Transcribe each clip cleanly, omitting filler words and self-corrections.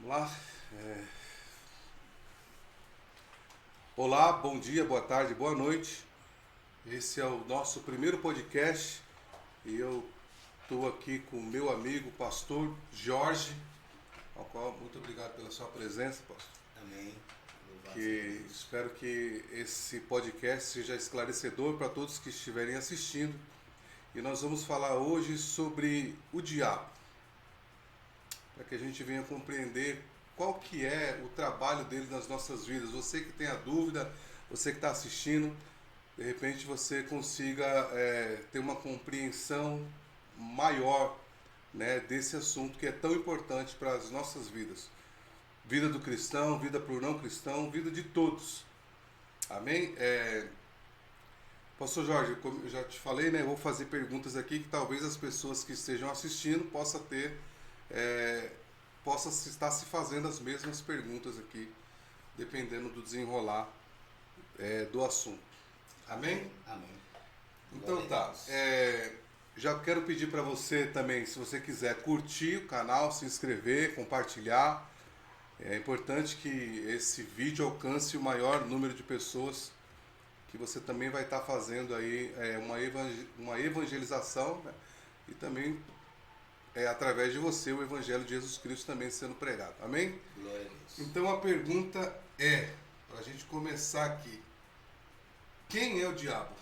Vamos lá. Olá, bom dia, boa tarde, boa noite. Esse é o nosso primeiro podcast e eu estou aqui com o meu amigo, pastor Jorge, ao qual muito obrigado pela sua presença, pastor. Amém. Espero que esse podcast seja esclarecedor para todos que estiverem assistindo. E nós vamos falar hoje sobre o diabo, para que a gente venha compreender qual que é o trabalho dele nas nossas vidas. Você que tem a dúvida, você que está assistindo, de repente você consiga ter uma compreensão maior, né, desse assunto que é tão importante para as nossas vidas. Vida do cristão, vida para o não cristão, vida de todos. Amém? Pastor Jorge, como eu já te falei, né, eu vou fazer perguntas aqui que talvez as pessoas que estejam assistindo possam estar se fazendo as mesmas perguntas aqui, dependendo do desenrolar do assunto. Amém? Amém. Então tá. Já quero pedir para você também, se você quiser curtir o canal, se inscrever, compartilhar. É importante que esse vídeo alcance o maior número de pessoas, que você também vai estar fazendo aí uma evangelização, né? E também através de você o Evangelho de Jesus Cristo também sendo pregado. Amém? Glória a Deus. Então a pergunta para a gente começar aqui, quem é o diabo?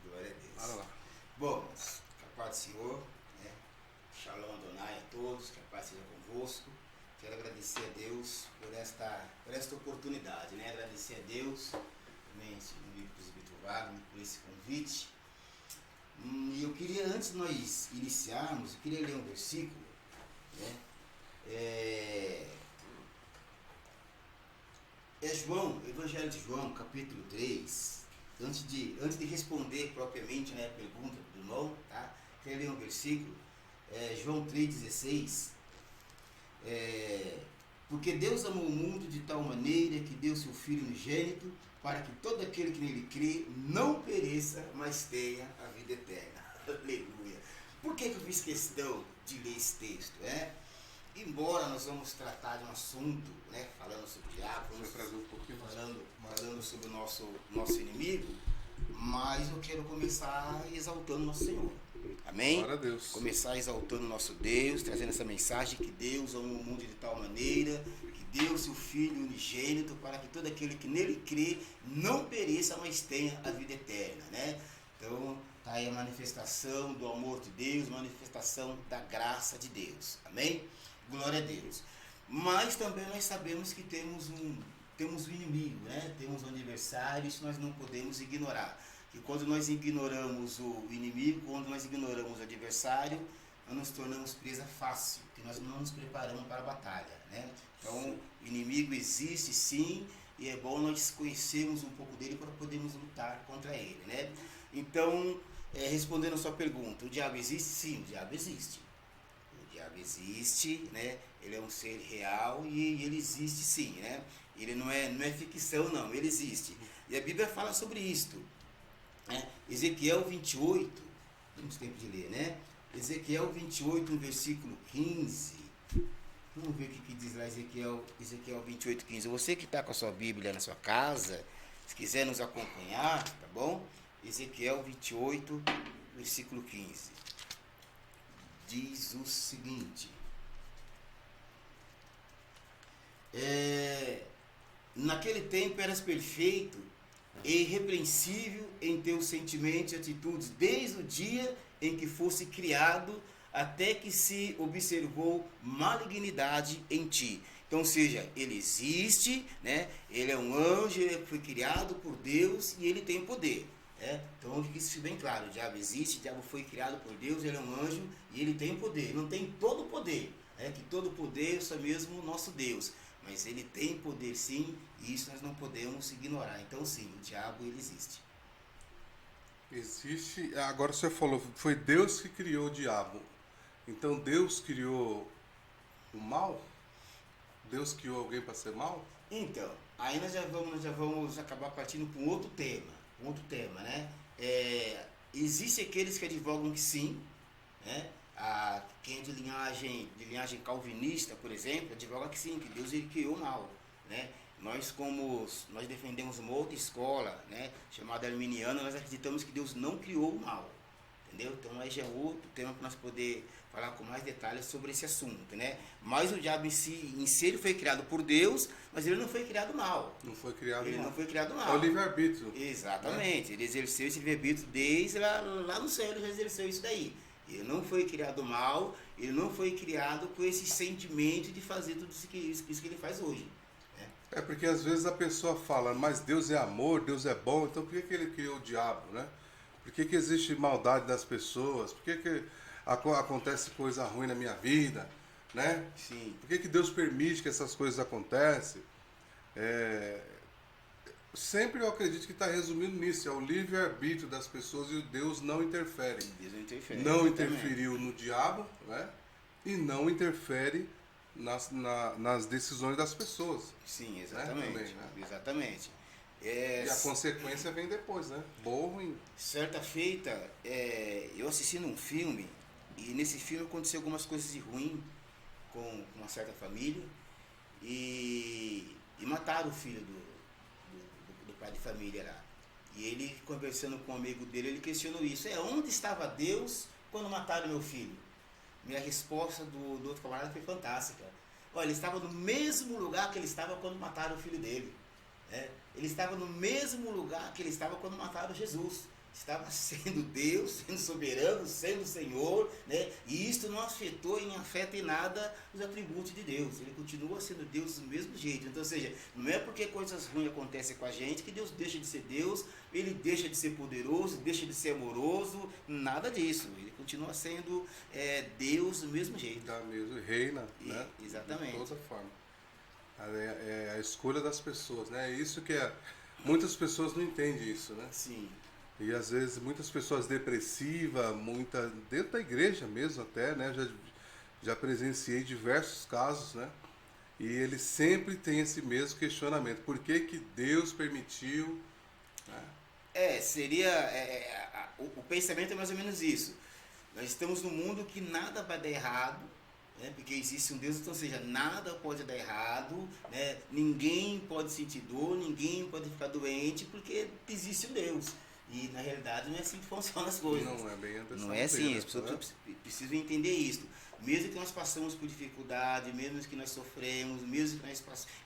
Glória a Deus. Bora lá. Bom, que a paz do Senhor, né? Shalom Adonai a todos, que a paz seja convosco. Quero agradecer a Deus por esta oportunidade, né? Agradecer a Deus, também ao presbítero Wagner, por esse convite. E eu queria, antes de nós iniciarmos, eu queria ler um versículo, né? João, Evangelho de João, capítulo 3. Antes de responder propriamente, né, a pergunta do irmão, tá? Queria ler um versículo, João 3,16. Porque Deus amou o mundo de tal maneira que deu seu Filho unigênito, para que todo aquele que nele crê não pereça, mas tenha a vida eterna. Aleluia. Por que eu fiz questão de ler esse texto? Embora nós vamos tratar de um assunto, né, falando sobre o diabo, falando sobre o nosso inimigo, mas eu quero começar exaltando nosso Senhor. Amém? Glória a Deus. Começar exaltando nosso Deus, trazendo essa mensagem que Deus ama o mundo de tal maneira, que deu seu Filho unigênito para que todo aquele que nele crê não pereça, mas tenha a vida eterna, né? Então, está aí a manifestação do amor de Deus, manifestação da graça de Deus. Amém? Glória a Deus. Mas também nós sabemos que temos um inimigo, né? Temos um adversário, isso nós não podemos ignorar. E quando nós ignoramos o inimigo, quando nós ignoramos o adversário, nós nos tornamos presa fácil, porque nós não nos preparamos para a batalha, né? Então, o inimigo existe sim, e é bom nós conhecermos um pouco dele para podermos lutar contra ele, né? Então, respondendo a sua pergunta, o diabo existe? Sim, o diabo existe. O diabo existe, né? Ele é um ser real e ele existe sim, né? Ele não é ficção não, ele existe. E a Bíblia fala sobre isto. Ezequiel 28, temos tempo de ler, né? Ezequiel 28, no versículo 15. Vamos ver o que diz lá Ezequiel 28, 15. Você que está com a sua Bíblia na sua casa, se quiser nos acompanhar, tá bom? Ezequiel 28, versículo 15. Diz o seguinte. Naquele tempo eras perfeito e irrepreensível em teus sentimentos e atitudes, desde o dia em que fosse criado, até que se observou malignidade em ti. Então, ou seja, ele existe, né? Ele é um anjo, ele foi criado por Deus e ele tem poder. Então, fique isso bem claro, o diabo existe, o diabo foi criado por Deus, ele é um anjo e ele tem poder. Ele não tem todo o poder, que todo o poder é só mesmo o nosso Deus. Mas ele tem poder sim, e isso nós não podemos ignorar. Então sim, o diabo ele existe. Existe. Agora você falou, foi Deus que criou o diabo. Então Deus criou o mal? Deus criou alguém para ser mal? Então, aí nós já vamos acabar partindo para um outro tema, né? Existem aqueles que advogam que sim, né? Quem é de linhagem calvinista, por exemplo, advoga que sim, que Deus ele criou o mal, né? Nós defendemos uma outra escola, né, chamada arminiana, nós acreditamos que Deus não criou o mal, entendeu? Então aí já é outro tema para nós poder falar com mais detalhes sobre esse assunto, né? Mas o diabo em si ele foi criado por Deus, mas ele não foi criado mal. Não foi criado Ele mal. não foi criado mal. É o livre-arbítrio. Exatamente. Né? Ele exerceu esse livre-arbítrio desde lá no céu, ele já exerceu isso daí. Ele não foi criado mal, ele não foi criado com esse sentimento de fazer tudo isso que ele faz hoje. Né? É porque às vezes a pessoa fala, mas Deus é amor, Deus é bom, então por que ele criou o diabo, né? Por que existe maldade das pessoas? Por que acontece coisa ruim na minha vida, né? Sim. Por que Deus permite que essas coisas aconteçam? Sempre eu acredito que está resumindo nisso, é o livre-arbítrio das pessoas e Deus não interfere. Deus não interfere. Não interferiu no diabo, né? E não interfere nas decisões das pessoas. Sim, exatamente. Né? Também, né? Exatamente. E a consequência vem depois, né? Boa ou ruim. Certa feita, eu assisti num filme, e nesse filme aconteceu algumas coisas de ruim com uma certa família, e mataram o filho do pai de família lá. E ele, conversando com um amigo dele, ele questionou isso. Onde estava Deus quando mataram meu filho? Minha resposta do outro camarada foi fantástica. Olha, ele estava no mesmo lugar que ele estava quando mataram o filho dele. Ele estava no mesmo lugar que ele estava quando mataram Jesus. Estava sendo Deus, sendo soberano, sendo Senhor, né? E isto não afetou e não afeta em nada os atributos de Deus. Ele continua sendo Deus do mesmo jeito. Então, ou seja, não é porque coisas ruins acontecem com a gente que Deus deixa de ser Deus, ele deixa de ser poderoso, deixa de ser amoroso, nada disso. Ele continua sendo Deus do mesmo jeito. Da mesmo, reina, né? Exatamente. De toda forma. É a escolha das pessoas, né? É isso que muitas pessoas não entendem isso, né? Sim. E às vezes muitas pessoas depressivas, dentro da igreja mesmo até, né? Já presenciei diversos casos, né? E eles sempre têm esse mesmo questionamento. Por que Deus permitiu? Né? O pensamento é mais ou menos isso. Nós estamos num mundo que nada vai dar errado, né? Porque existe um Deus, então, ou seja, nada pode dar errado, né? Ninguém pode sentir dor, ninguém pode ficar doente, porque existe um Deus. E na realidade não é assim que funcionam as coisas. Não é bem assim. Não é assim, as pessoas precisam entender isso. Mesmo que nós passamos por dificuldade, mesmo que nós sofremos, mesmo que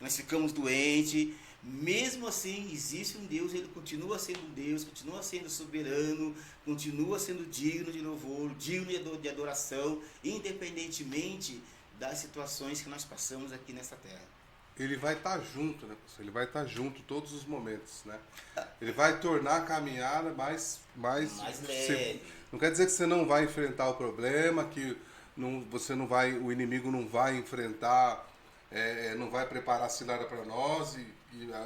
nós ficamos doentes, mesmo assim existe um Deus, ele continua sendo Deus, continua sendo soberano, continua sendo digno de louvor, digno de adoração, independentemente das situações que nós passamos aqui nessa terra. Ele vai estar junto, né, professor? Ele vai estar junto todos os momentos, né? Ele vai tornar a caminhada mais leve. Não quer dizer que você não vai enfrentar o problema, que o inimigo não vai enfrentar, não vai preparar a cilada para nós e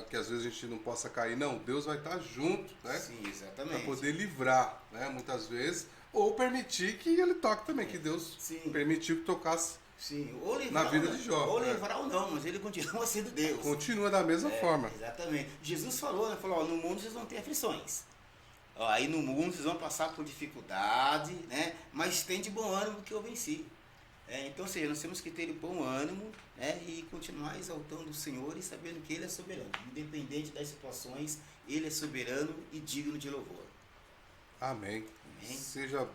que às vezes a gente não possa cair. Não, Deus vai estar junto, né? Sim, exatamente. Para poder livrar, né? Muitas vezes, ou permitir que ele toque também, que Deus permitiu que tocasse. Sim, ou livrar na vida de Jó. Ou livrar ou não, mas ele continua sendo Deus. Continua da mesma forma. Exatamente. Jesus falou, no mundo vocês vão ter aflições. Aí no mundo vocês vão passar por dificuldade, né? Mas tem de bom ânimo que eu venci. Então, ou seja, nós temos que ter bom ânimo, né? E continuar exaltando o Senhor e sabendo que Ele é soberano. Independente das situações, Ele é soberano e digno de louvor. Amém. Seja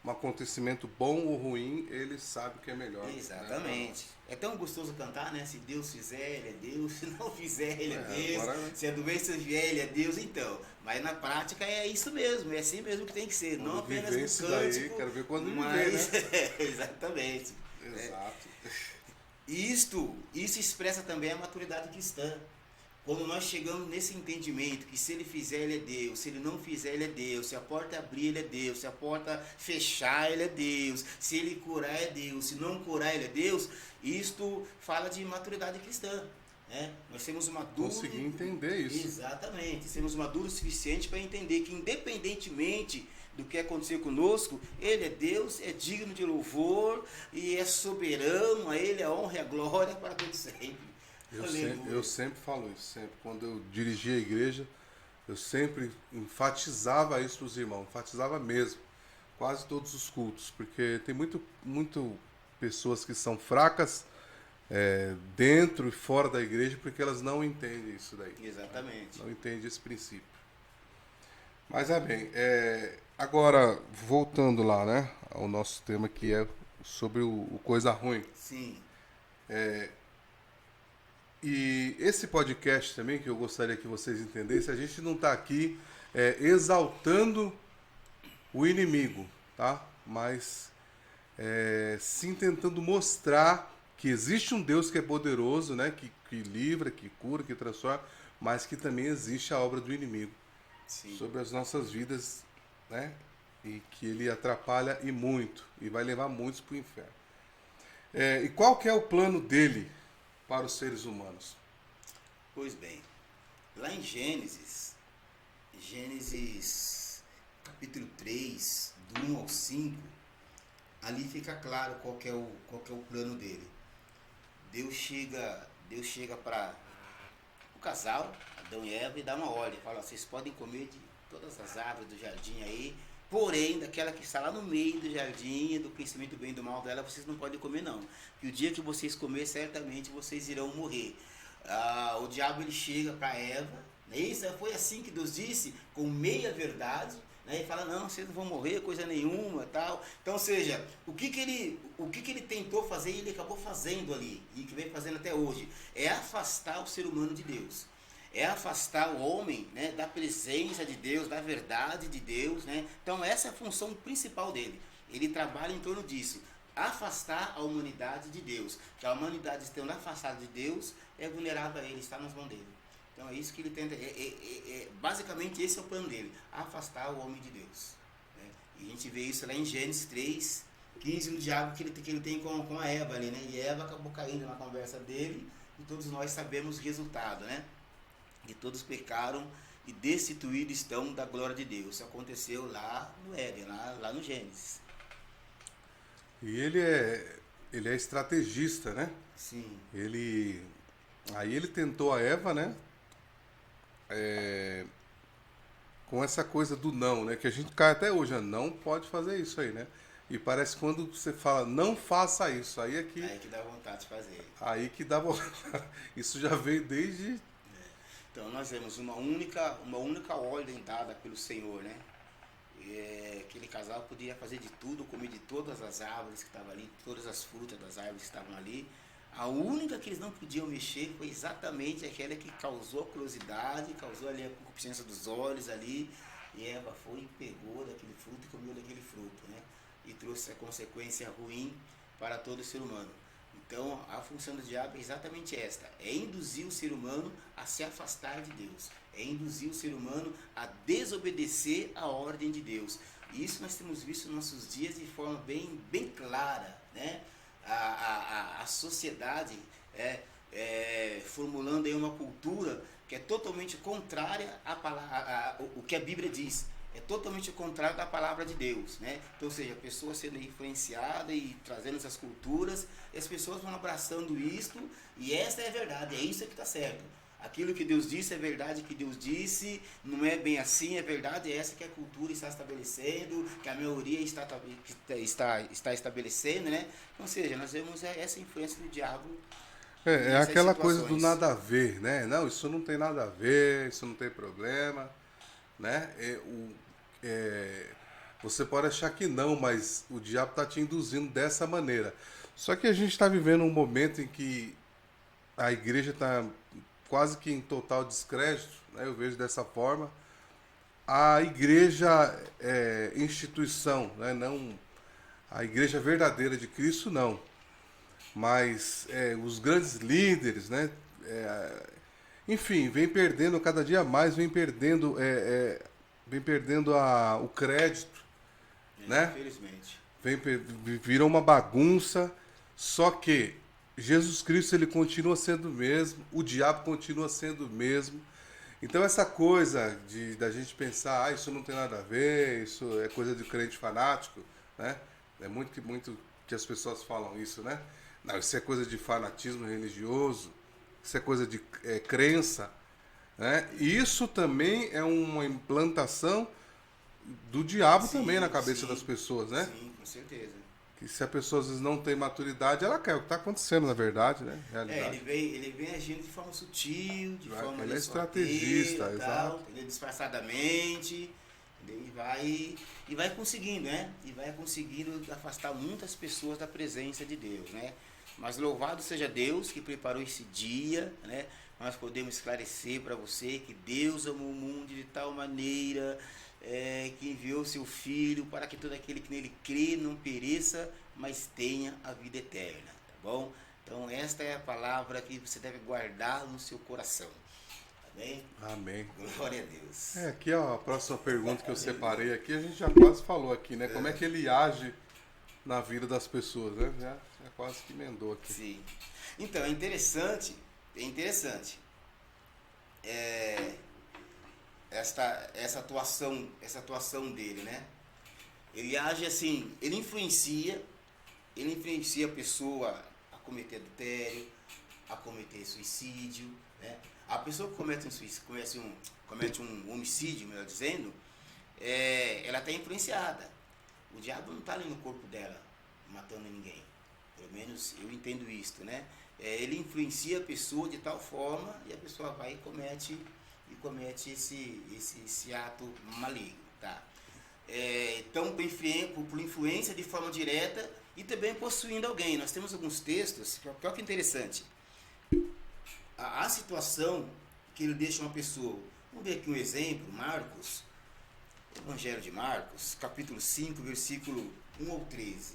um acontecimento bom ou ruim, ele sabe o que é melhor. Exatamente. Né? É tão gostoso cantar, né? Se Deus fizer, ele é Deus. Se não fizer, ele é Deus. Agora... Se a doença vier, ele é Deus. Então, mas na prática é isso mesmo. É assim mesmo que tem que ser. Quando não apenas no isso cântico. Daí, quero ver quando mas... viver, né? Exatamente. Exato. Isso expressa também a maturidade cristã. Quando nós chegamos nesse entendimento que se ele fizer, ele é Deus, se ele não fizer, ele é Deus, se a porta abrir, ele é Deus, se a porta fechar, ele é Deus, se ele curar, é Deus, se não curar, ele é Deus, isto fala de maturidade cristã. Né? Nós temos maduro... Conseguir entender isso. Exatamente, temos maduro o suficiente para entender que independentemente do que acontecer conosco, ele é Deus, é digno de louvor e é soberano, a ele a honra e a glória para todo sempre. Eu sempre falo isso, sempre. Quando eu dirigia a igreja, eu sempre enfatizava isso para os irmãos, enfatizava mesmo. quase todos os cultos, porque tem muito pessoas que são fracas dentro e fora da igreja porque elas não entendem isso daí. Exatamente. Não entendem esse princípio. Mas é bem, agora voltando lá, né, ao nosso tema que é sobre o coisa ruim. Sim. E esse podcast também, que eu gostaria que vocês entendessem, a gente não está aqui exaltando o inimigo, tá? Mas sim tentando mostrar que existe um Deus que é poderoso, né? Que livra, que cura, que transforma, mas que também existe a obra do inimigo. Sim. Sobre as nossas vidas, né? E que ele atrapalha e muito, e vai levar muitos para o inferno. E qual que é o plano dele para os seres humanos? Pois bem, lá em Gênesis capítulo 3, do 1 ao 5, ali fica claro qual que é o plano dele. Deus chega para o casal, Adão e Eva, e dá uma ordem, fala, vocês podem comer de todas as árvores do jardim aí, porém, daquela que está lá no meio do jardim, do conhecimento do bem e do mal dela, vocês não podem comer não. E o dia que vocês comerem, certamente vocês irão morrer. O diabo ele chega para Eva, isso foi assim que Deus disse, com meia verdade, né, e fala, não, vocês não vão morrer, coisa nenhuma, tal. Então, ou seja, o que ele tentou fazer e ele acabou fazendo ali, e que vem fazendo até hoje, é afastar o ser humano de Deus. É afastar o homem, né, da presença de Deus, da verdade de Deus, né? Então essa é a função principal dele. Ele trabalha em torno disso, afastar a humanidade de Deus. Que a humanidade estando afastada de Deus é vulnerável a ele, está nas mãos dele. Então é isso que ele tenta, basicamente esse é o plano dele, afastar o homem de Deus. Né? E a gente vê isso lá em Gênesis 3, 15, no diálogo que ele tem com a Eva ali, né? E Eva acabou caindo na conversa dele, e todos nós sabemos o resultado, né? E todos pecaram e destituídos estão da glória de Deus. Isso aconteceu lá no Éden, lá no Gênesis. E ele é estrategista, né? Sim. Aí ele tentou a Eva, né? Com essa coisa do não, né? Que a gente cai até hoje, não pode fazer isso aí, né? E parece que quando você fala, não faça isso, aí que dá vontade de fazer. Aí que dá vontade. Isso já veio desde... Então nós vemos uma única ordem dada pelo Senhor, né? Aquele casal podia fazer de tudo, comer de todas as árvores que estavam ali, todas as frutas das árvores que estavam ali. A única que eles não podiam mexer foi exatamente aquela que causou a curiosidade, causou ali a concupiscência dos olhos ali. E Eva foi e pegou daquele fruto e comeu daquele fruto, né? E trouxe a consequência ruim para todo ser humano. Então, a função do diabo é exatamente esta, é induzir o ser humano a se afastar de Deus, é induzir o ser humano a desobedecer a ordem de Deus. E isso nós temos visto nos nossos dias de forma bem clara, né? A sociedade formulando aí uma cultura que é totalmente contrária o que a Bíblia diz. É totalmente o contrário da palavra de Deus, né? Então, ou seja, a pessoa sendo influenciada e trazendo essas culturas, e as pessoas vão abraçando isto, e essa é a verdade, é isso que está certo. Aquilo que Deus disse é verdade que Deus disse, não é bem assim, é verdade, é essa que a cultura está estabelecendo, que a maioria está estabelecendo, né? Ou seja, nós vemos essa influência do diabo. É aquela coisa do nada a ver, né? Não, isso não tem nada a ver, isso não tem problema, né? Você pode achar que não, mas o diabo está te induzindo dessa maneira. Só que a gente está vivendo um momento em que a igreja está quase que em total descrédito, né? Eu vejo dessa forma. A igreja instituição, né? Não a igreja verdadeira de Cristo, não. Mas os grandes líderes, né? Enfim, vem perdendo cada dia mais, vem perdendo o crédito, né? Infelizmente. Virou uma bagunça, só que Jesus Cristo ele continua sendo o mesmo, o diabo continua sendo o mesmo. Então essa coisa da gente pensar, isso não tem nada a ver, isso é coisa de crente fanático, né? É muito que as pessoas falam isso, né? Não, isso é coisa de fanatismo religioso, isso é coisa de crença, né? E isso também é uma implantação do diabo Sim, também na cabeça sim. das pessoas, né? Sim, com certeza. Que se a pessoa às vezes não tem maturidade, ela quer. O que está acontecendo, na verdade, né? Ele Realidade. vem agindo de forma sutil, de forma Ele é sorrateira, estrategista, tal, exato. entendeu? Disfarçadamente, entendeu? E vai conseguindo, né? E vai conseguindo afastar muitas pessoas da presença de Deus, né? Mas louvado seja Deus que preparou esse dia, né? Nós podemos esclarecer para você que Deus amou o mundo de tal maneira que enviou seu Filho para que todo aquele que nele crê não pereça, mas tenha a vida eterna, tá bom? Então esta é a palavra que você deve guardar no seu coração, tá bem? Amém. Glória a Deus. Aqui ó, a próxima pergunta que eu separei aqui, a gente já quase falou aqui, né? Como é que ele age na vida das pessoas, né? Já quase que emendou aqui. Sim. Então, é interessante. Essa atuação dele, né? Ele age assim, ele influencia a pessoa a cometer adultério, a cometer suicídio, né? A pessoa que comete um homicídio, melhor dizendo, ela está influenciada. O diabo não está ali no corpo dela, matando ninguém. Pelo menos eu entendo isto, né? Ele influencia a pessoa de tal forma e a pessoa vai e comete esse ato maligno, tá? Então, por influência de forma direta e também possuindo alguém. Nós temos alguns textos, olha que interessante. A situação que ele deixa uma pessoa. Vamos ver aqui um exemplo, Marcos, Evangelho de Marcos, capítulo 5, versículo 1 ao 13.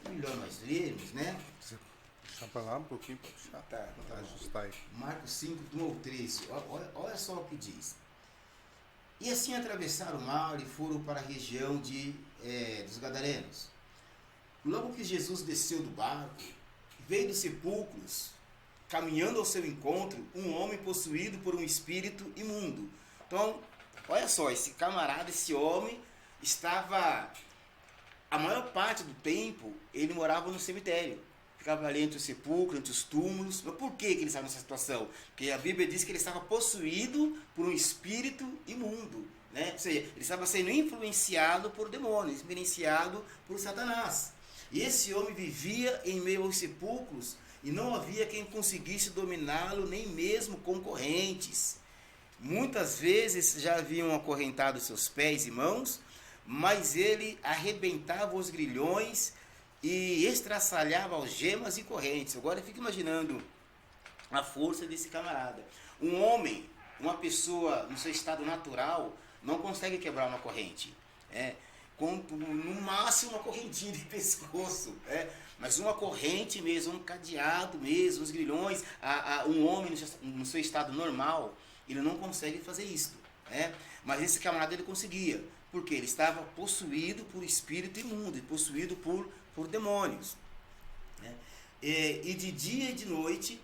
É melhor nós lermos, né? Deixa pra lá um pouquinho para puxar. Tá Ajustar aí. Marcos 5, do 1 ao 13. Olha só o que diz. E assim atravessaram o mar e foram para a região dos Gadarenos. Logo que Jesus desceu do barco, veio dos sepulcros, caminhando ao seu encontro, um homem possuído por um espírito imundo. Então, olha só, esse camarada, esse homem, estava... A maior parte do tempo, ele morava no cemitério. Ficava ali entre os sepulcros, entre os túmulos. Mas por que ele estava nessa situação? Porque a Bíblia diz que ele estava possuído por um espírito imundo, né? Ou seja, ele estava sendo influenciado por demônios, influenciado por Satanás. E esse homem vivia em meio aos sepulcros e não havia quem conseguisse dominá-lo, nem mesmo concorrentes. Muitas vezes já haviam acorrentado seus pés e mãos, mas ele arrebentava os grilhões e estraçalhava algemas e correntes. Agora fica imaginando a força desse camarada. Um homem, uma pessoa no seu estado natural, não consegue quebrar uma corrente. No máximo uma correntinha de pescoço. Mas uma corrente mesmo, um cadeado mesmo, os grilhões. Um homem no seu estado normal, ele não consegue fazer isso. Mas esse camarada ele conseguia. Porque ele estava possuído por espírito imundo, possuído por demônios. E de dia e de noite,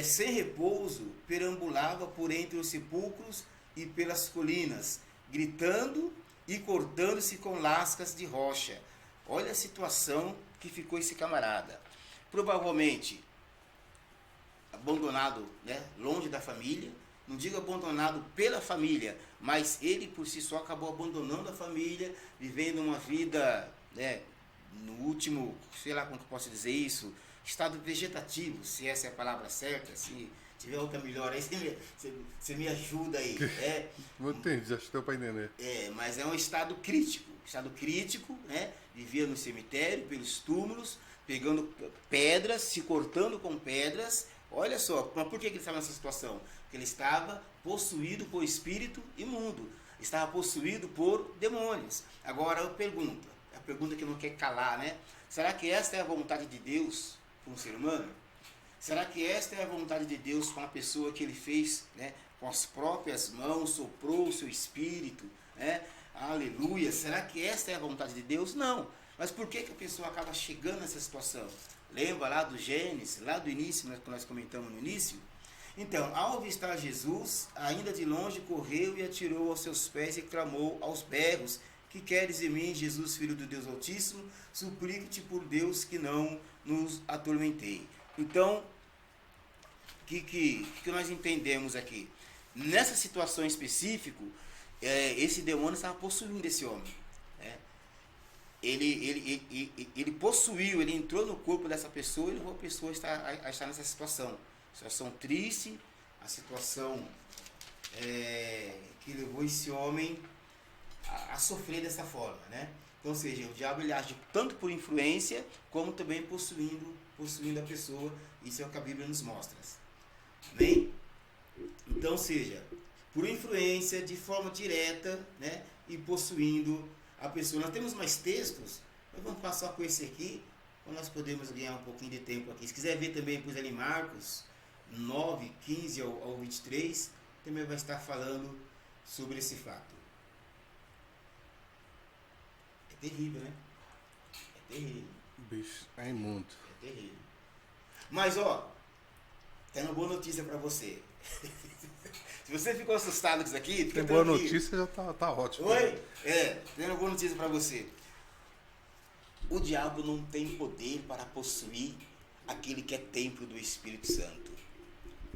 sem repouso, perambulava por entre os sepulcros e pelas colinas, gritando e cortando-se com lascas de rocha. Olha a situação que ficou esse camarada. Provavelmente abandonado, longe da família. Não digo abandonado pela família, mas ele por si só acabou abandonando a família, vivendo uma vida, no último, sei lá como que eu posso dizer isso, estado vegetativo, se essa é a palavra certa. Se tiver outra melhor aí, você me ajuda aí. Não entendi, acho que deu para entender. Mas é um estado crítico, vivia no cemitério, pelos túmulos, pegando pedras, se cortando com pedras. Olha só, mas por que ele estava nessa situação? Porque ele estava possuído por espírito imundo, estava possuído por demônios. Agora eu pergunto, a pergunta que não quer calar, né? Será que esta é a vontade de Deus para um ser humano? Será que esta é a vontade de Deus com a pessoa que ele fez, com as próprias mãos, soprou o seu espírito, Aleluia! Será que esta é a vontade de Deus? Não. Mas por que a pessoa acaba chegando nessa situação? Lembra lá do Gênesis, lá do início, que nós comentamos no início? Então, ao avistar Jesus, ainda de longe correu e atirou aos seus pés e clamou aos berros: que queres de mim, Jesus, Filho do Deus Altíssimo? Suplico-te por Deus que não nos atormentei. Então, o que nós entendemos aqui? Nessa situação específica, esse demônio estava possuindo esse homem. Né? Ele possuiu, ele entrou no corpo dessa pessoa e levou a pessoa a estar nessa situação triste, a situação que levou esse homem a sofrer dessa forma, né? Então, ou seja, o diabo ele age tanto por influência, como também possuindo a pessoa. Isso é o que a Bíblia nos mostra. Amém? Então, ou seja, por influência, de forma direta, né? E possuindo a pessoa. Nós temos mais textos, nós vamos passar com esse aqui, para nós podemos ganhar um pouquinho de tempo aqui. Se quiser ver também, depois ali Marcos 9, 15 ao 23, também vai estar falando sobre esse fato. É terrível, né? É terrível. Bicho, é imundo. É terrível. Mas, ó, tem uma boa notícia para você. Se você ficou assustado com isso aqui, fica tem boa tranquilo. notícia, já tá ótimo. Oi? Tem uma boa notícia para você. O diabo não tem poder para possuir aquele que é templo do Espírito Santo.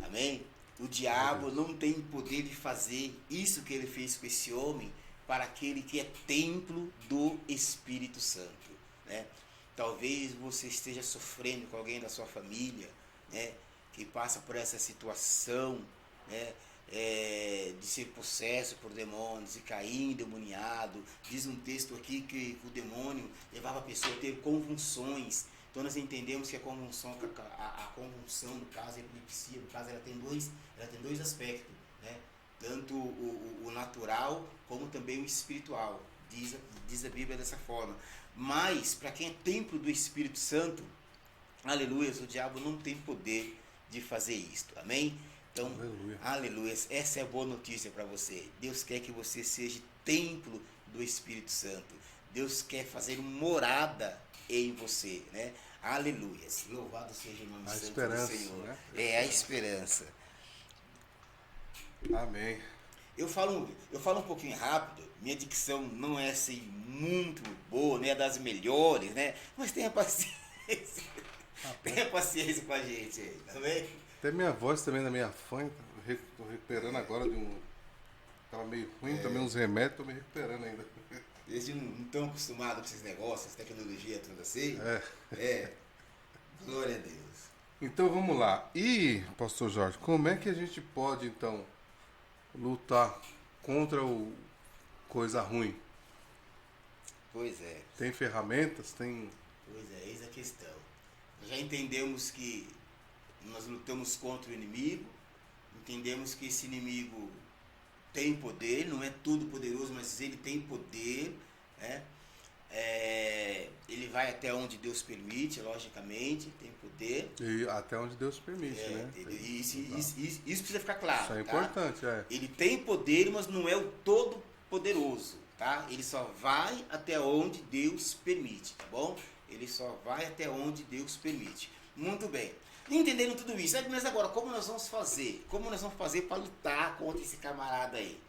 Amém? O diabo não tem poder de fazer isso que ele fez com esse homem para aquele que é templo do Espírito Santo. Né? Talvez você esteja sofrendo com alguém da sua família, né, que passa por essa situação, né, de ser possesso por demônios e cair endemoniado. Diz um texto aqui que o demônio levava a pessoa a ter convulsões. Então nós entendemos que a convulsão, no caso, a epilepsia, no caso, ela tem dois aspectos, né? Tanto o natural como também o espiritual. Diz a Bíblia dessa forma. Mas, para quem é templo do Espírito Santo, aleluia, o diabo não tem poder de fazer isto. Amém? Então, aleluia, essa é a boa notícia para você. Deus quer que você seja templo do Espírito Santo. Deus quer fazer morada em você, né? Aleluia. Louvado seja o nome santo do Senhor. Né? É a esperança. Amém. Eu falo um pouquinho rápido. Minha dicção não é assim muito boa, não é das melhores, né? Mas tenha paciência. Tenha paciência com a gente aí, tá bem? Até minha voz também, da minha fã, tô recuperando agora de um... Tava meio ruim, também uns remédios, tô me recuperando ainda. Eles não estão acostumados com esses negócios, tecnologia, tudo assim. Glória a Deus. Então vamos lá. E, pastor Jorge, como é que a gente pode, então, lutar contra o coisa ruim? Pois é. Tem ferramentas? Tem... Pois é, eis a questão. Nós já entendemos que nós lutamos contra o inimigo, entendemos que esse inimigo tem poder, não é todo poderoso, mas ele tem poder, né? Ele vai até onde Deus permite, logicamente, tem poder. E até onde Deus permite, né? Isso precisa ficar claro. Isso é tá? importante, Ele tem poder, mas não é o todo poderoso, tá? Ele só vai até onde Deus permite, tá bom? Ele só vai até onde Deus permite. Muito bem. Entendendo tudo isso, mas agora, como nós vamos fazer? Como nós vamos fazer para lutar contra esse camarada aí?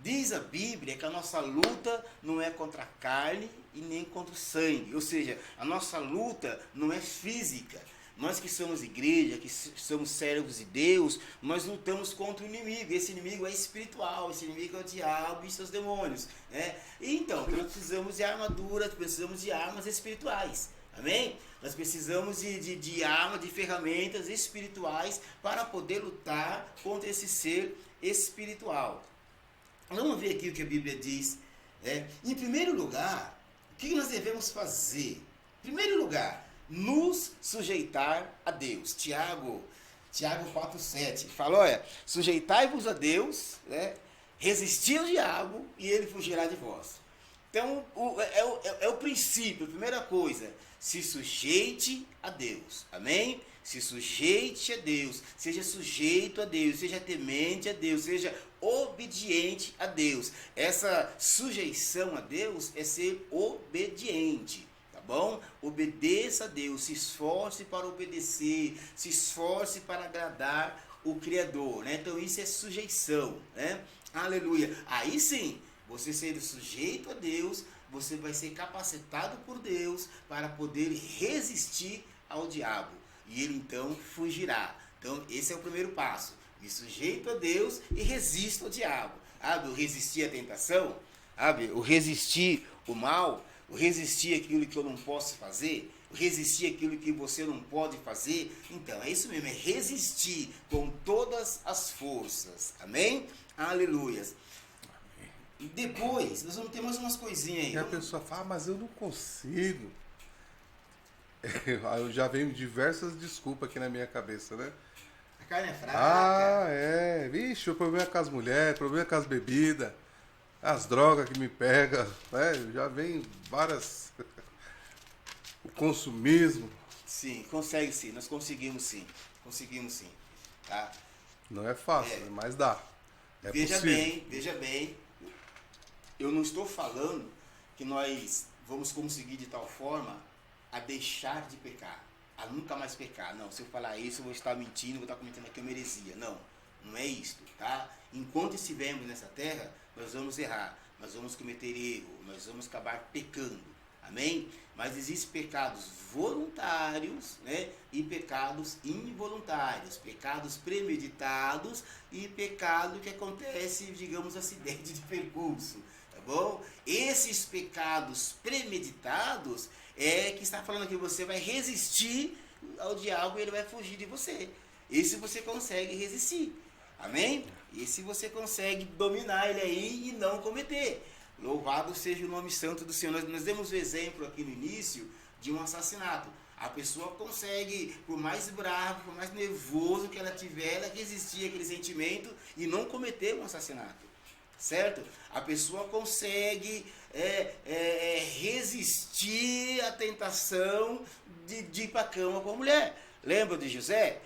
Diz a Bíblia que a nossa luta não é contra a carne e nem contra o sangue. Ou seja, a nossa luta não é física. Nós que somos igreja, que somos servos de Deus, nós lutamos contra o inimigo. Esse inimigo é espiritual, esse inimigo é o diabo e seus demônios. Né? Então, nós precisamos de armadura, precisamos de armas espirituais. Amém? Nós precisamos de armas, de ferramentas espirituais para poder lutar contra esse ser espiritual. Vamos ver aqui o que a Bíblia diz. Em primeiro lugar, o que nós devemos fazer? Em primeiro lugar, nos sujeitar a Deus. Tiago 4,7 fala, olha, sujeitai-vos a Deus, né? Resisti ao diabo e ele fugirá de vós. Então, é o princípio, a primeira coisa, se sujeite a Deus, amém? Se sujeite a Deus, seja sujeito a Deus, seja temente a Deus, seja obediente a Deus. Essa sujeição a Deus é ser obediente, tá bom? Obedeça a Deus, se esforce para obedecer, se esforce para agradar o Criador, né? Então isso é sujeição, né? Aleluia. Aí sim, você sendo sujeito a Deus, você vai ser capacitado por Deus para poder resistir ao diabo. E ele então fugirá. Então esse é o primeiro passo. Me sujeito a Deus e resisto ao diabo. sabe? O resistir à tentação, sabe? O resistir o mal, o resistir aquilo que eu não posso fazer, o resistir aquilo que você não pode fazer. Então, é isso mesmo, é resistir com todas as forças. Amém? Aleluias. E depois, nós vamos ter mais umas coisinhas aí. E a pessoa fala, mas eu não consigo. Eu já venho diversas desculpas aqui na minha cabeça, né? A carne é fraca. Ah, é. Vixe, o problema é com as mulheres, o problema é com as bebidas, as drogas que me pegam, né? Já vem várias. O consumismo. Sim, consegue sim, nós conseguimos sim. Conseguimos sim. Tá? Não é fácil, mas dá. É veja possível. veja bem, eu não estou falando que nós vamos conseguir de tal forma a deixar de pecar, a nunca mais pecar. Não, se eu falar isso, eu vou estar mentindo, vou estar cometendo aqui uma heresia. Não, não é isto, tá? Enquanto estivermos nessa terra, nós vamos errar, nós vamos cometer erro, nós vamos acabar pecando. Amém? Mas existem pecados voluntários, né? E pecados involuntários, pecados premeditados e pecado que acontece, digamos, acidente de percurso, tá bom? Esses pecados premeditados é que está falando que você vai resistir ao diabo e ele vai fugir de você. Esse você consegue resistir, amém? Esse você consegue dominar ele aí e não cometer. Louvado seja o nome santo do Senhor. Nós demos o exemplo aqui no início de um assassinato. A pessoa consegue, por mais bravo, por mais nervoso que ela tiver, ela resistir àquele sentimento e não cometer um assassinato. Certo? A pessoa consegue resistir à tentação de ir para a cama com a mulher. Lembra de José?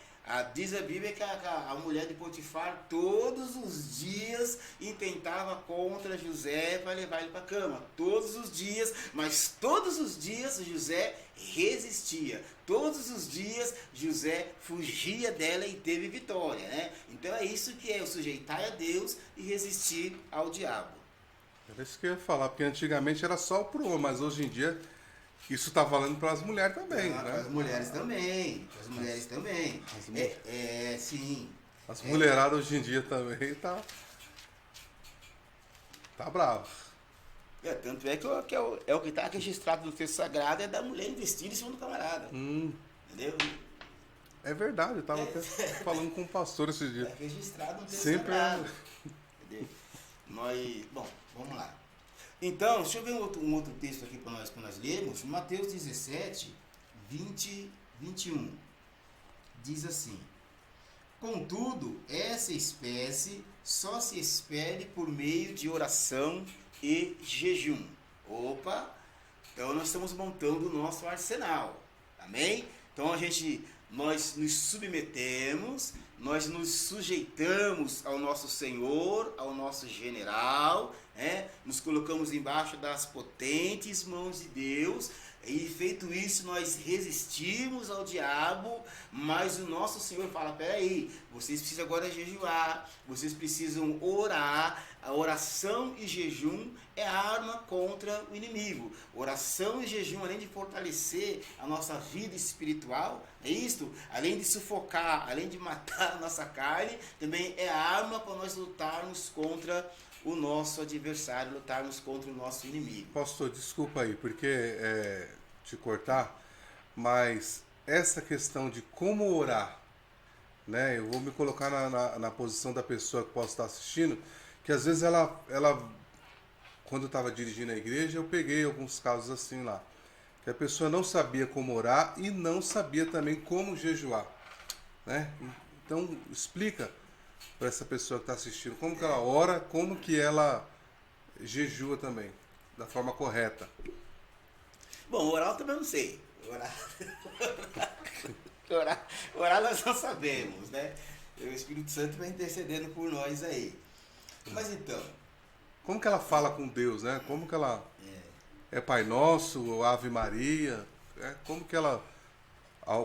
Diz a Bíblia que a mulher de Potifar todos os dias intentava contra José para levar ele para a cama. Todos os dias, mas todos os dias José resistia. Todos os dias José fugia dela e teve vitória, né? Então é isso que é o sujeitar a Deus e resistir ao diabo. Era isso que eu ia falar, porque antigamente era só pro homem, mas hoje em dia isso está valendo para as mulheres também, né? Para as mulheres também. Para as mulheres também. Sim. As mulheradas hoje em dia também tá bravo. Tanto é que é o que está registrado no texto sagrado, é da mulher investir em cima do camarada. Entendeu? É verdade, eu estava até falando com o pastor esses dias. É registrado no texto Sempre sagrado. Entendeu? Bom, vamos lá. Então, deixa eu ver um outro texto aqui para nós lermos. Mateus 17, 20, 21. Diz assim: contudo, essa espécie só se expele por meio de oração e jejum. Opa! Então nós estamos montando o nosso arsenal. Amém? Então nós nos submetemos, nós nos sujeitamos ao nosso Senhor, ao nosso general, nos colocamos embaixo das potentes mãos de Deus, e feito isso nós resistimos ao diabo, mas o nosso Senhor fala, peraí, vocês precisam agora jejuar, vocês precisam orar. A oração e jejum é a arma contra o inimigo. Oração e jejum, além de fortalecer a nossa vida espiritual, é isto, além de sufocar, além de matar a nossa carne, também é a arma para nós lutarmos contra o nosso adversário, lutarmos contra o nosso inimigo. Pastor, desculpa aí, porque te cortar, mas essa questão de como orar, né? Eu vou me colocar na posição da pessoa que possa estar assistindo, que às vezes ela quando eu estava dirigindo a igreja, eu peguei alguns casos assim lá, que a pessoa não sabia como orar e não sabia também como jejuar, né? Então, explica para essa pessoa que está assistindo como que ela ora, como que ela jejua também, da forma correta. Bom, orar eu também não sei. Orar nós não sabemos, né? O Espírito Santo vai intercedendo por nós aí. Mas então... Como que ela fala com Deus, né? Como que ela é Pai Nosso, Ave Maria, como que ela...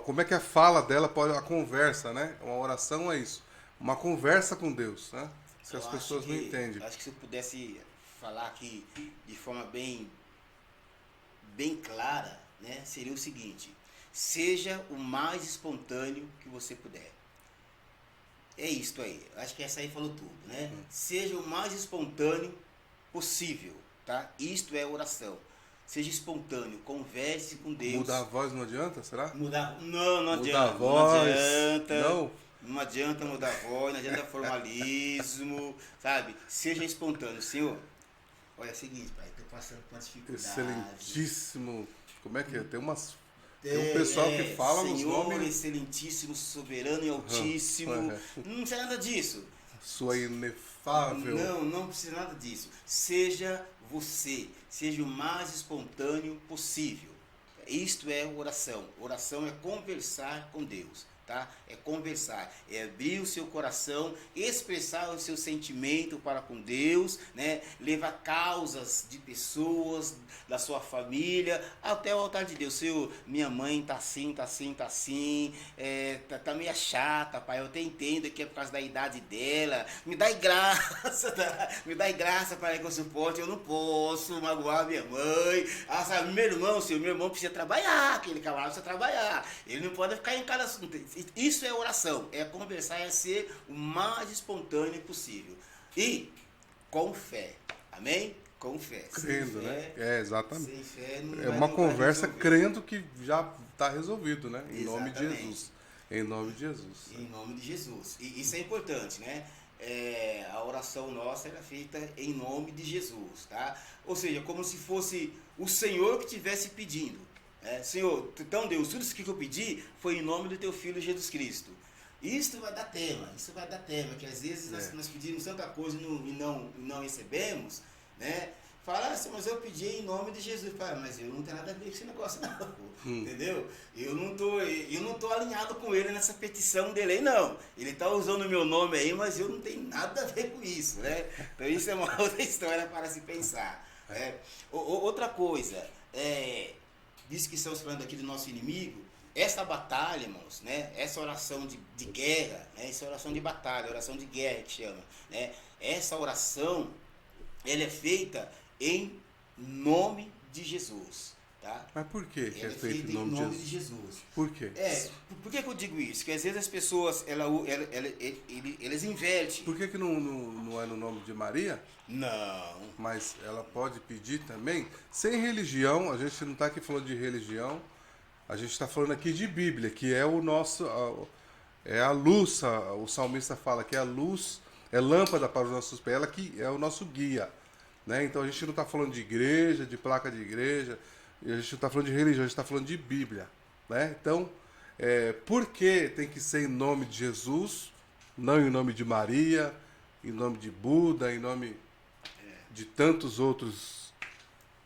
Como é que a fala dela pode... A conversa, né? Uma oração é isso. Uma conversa com Deus, né? Se as pessoas não entendem. Acho que se eu pudesse falar aqui de forma bem clara, né? Seria o seguinte: seja o mais espontâneo que você puder. É isto aí. Acho que essa aí falou tudo, né? Seja o mais espontâneo possível, tá? Isto é oração. Seja espontâneo, converse com Deus. Mudar a voz não adianta, será? Mudar. Não, não Mudar a adianta. voz. Não adianta. Não? Não adianta mudar a voz, não adianta formalismo, sabe? Seja espontâneo. Senhor, olha, é o seguinte, pai, estou passando por uma dificuldade. Excelentíssimo. Como é que é? Tem um pessoal que fala nos Senhor, nomes. excelentíssimo, soberano e altíssimo. Não precisa nada disso. Sua inefável. Não precisa nada disso. Seja você, seja o mais espontâneo possível. Isto é oração. Oração é conversar com Deus, tá? É conversar, é abrir o seu coração, expressar o seu sentimento para com Deus, né? Levar causas de pessoas, da sua família, até o altar de Deus. Senhor, minha mãe tá assim, tá meio chata, pai, eu até entendo que é por causa da idade dela, me dá graça, me dá graça para que eu suporte, eu não posso magoar minha mãe, sabe, meu irmão precisa trabalhar, aquele camarada precisa trabalhar, ele não pode ficar em casa. Isso é oração, é conversar, é ser o mais espontâneo possível. E com fé. Amém? Com fé. Crendo, sem né? Fé, Exatamente. sem fé não É vai- uma não vai conversa resolver. crendo que já está resolvido, né? Em nome de Exatamente. Jesus. Em nome de Jesus. Em nome de Jesus. E isso é importante, né? A oração nossa era feita em nome de Jesus, tá? Ou seja, como se fosse o Senhor que estivesse pedindo. Senhor, então Deus, tudo isso que eu pedi foi em nome do teu Filho Jesus Cristo. Isso vai dar tema, que às vezes nós pedimos tanta coisa e não recebemos, né? Fala assim, mas eu pedi em nome de Jesus. Fala, mas eu não tenho nada a ver com esse negócio não, entendeu? Eu não tô alinhado com ele nessa petição dele aí, não. Ele tá usando o meu nome aí, mas eu não tenho nada a ver com isso, né? Então isso é uma outra história para se pensar. Outra coisa, diz que estamos falando aqui do nosso inimigo. Essa batalha, irmãos, né? Essa oração de guerra, né? Essa oração de batalha, oração de guerra que chama, né? Essa oração, ela é feita em nome de Jesus, tá? Mas por que que é Ela feito em nome de Jesus? Por quê? Por que eu digo isso? Que às vezes as pessoas, elas invertem. Por que que não é no nome de Maria? Não. Mas ela pode pedir também, sem religião. A gente não está aqui falando de religião. A gente está falando aqui de Bíblia, que é o nosso, é a luz. O salmista fala que é a luz, é lâmpada para os nossos pés, ela que é o nosso guia, né? Então a gente não está falando de igreja, de placa de igreja, a gente não está falando de religião, a gente está falando de Bíblia, né? Então, por que tem que ser em nome de Jesus, não em nome de Maria, em nome de Buda, em nome de tantos outros,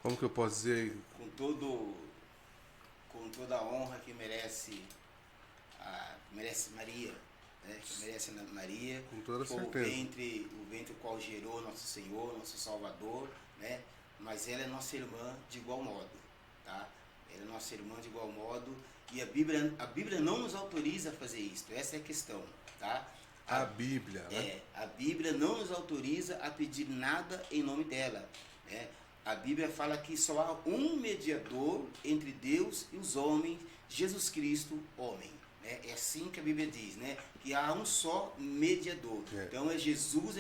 como que eu posso dizer? Com toda a honra que merece Maria, né? Que merece Maria, Com toda foi certeza. o ventre o qual gerou nosso Senhor, nosso Salvador, né? Mas ela é nossa irmã de igual modo, tá? Ela é nossa irmã de igual modo e a Bíblia não nos autoriza a fazer isso, essa é a questão, tá? A Bíblia, né? A Bíblia não nos autoriza a pedir nada em nome dela, né? A Bíblia fala que só há um mediador entre Deus e os homens, Jesus Cristo, homem. Né? É assim que a Bíblia diz, né? Que há um só mediador. Então é Jesus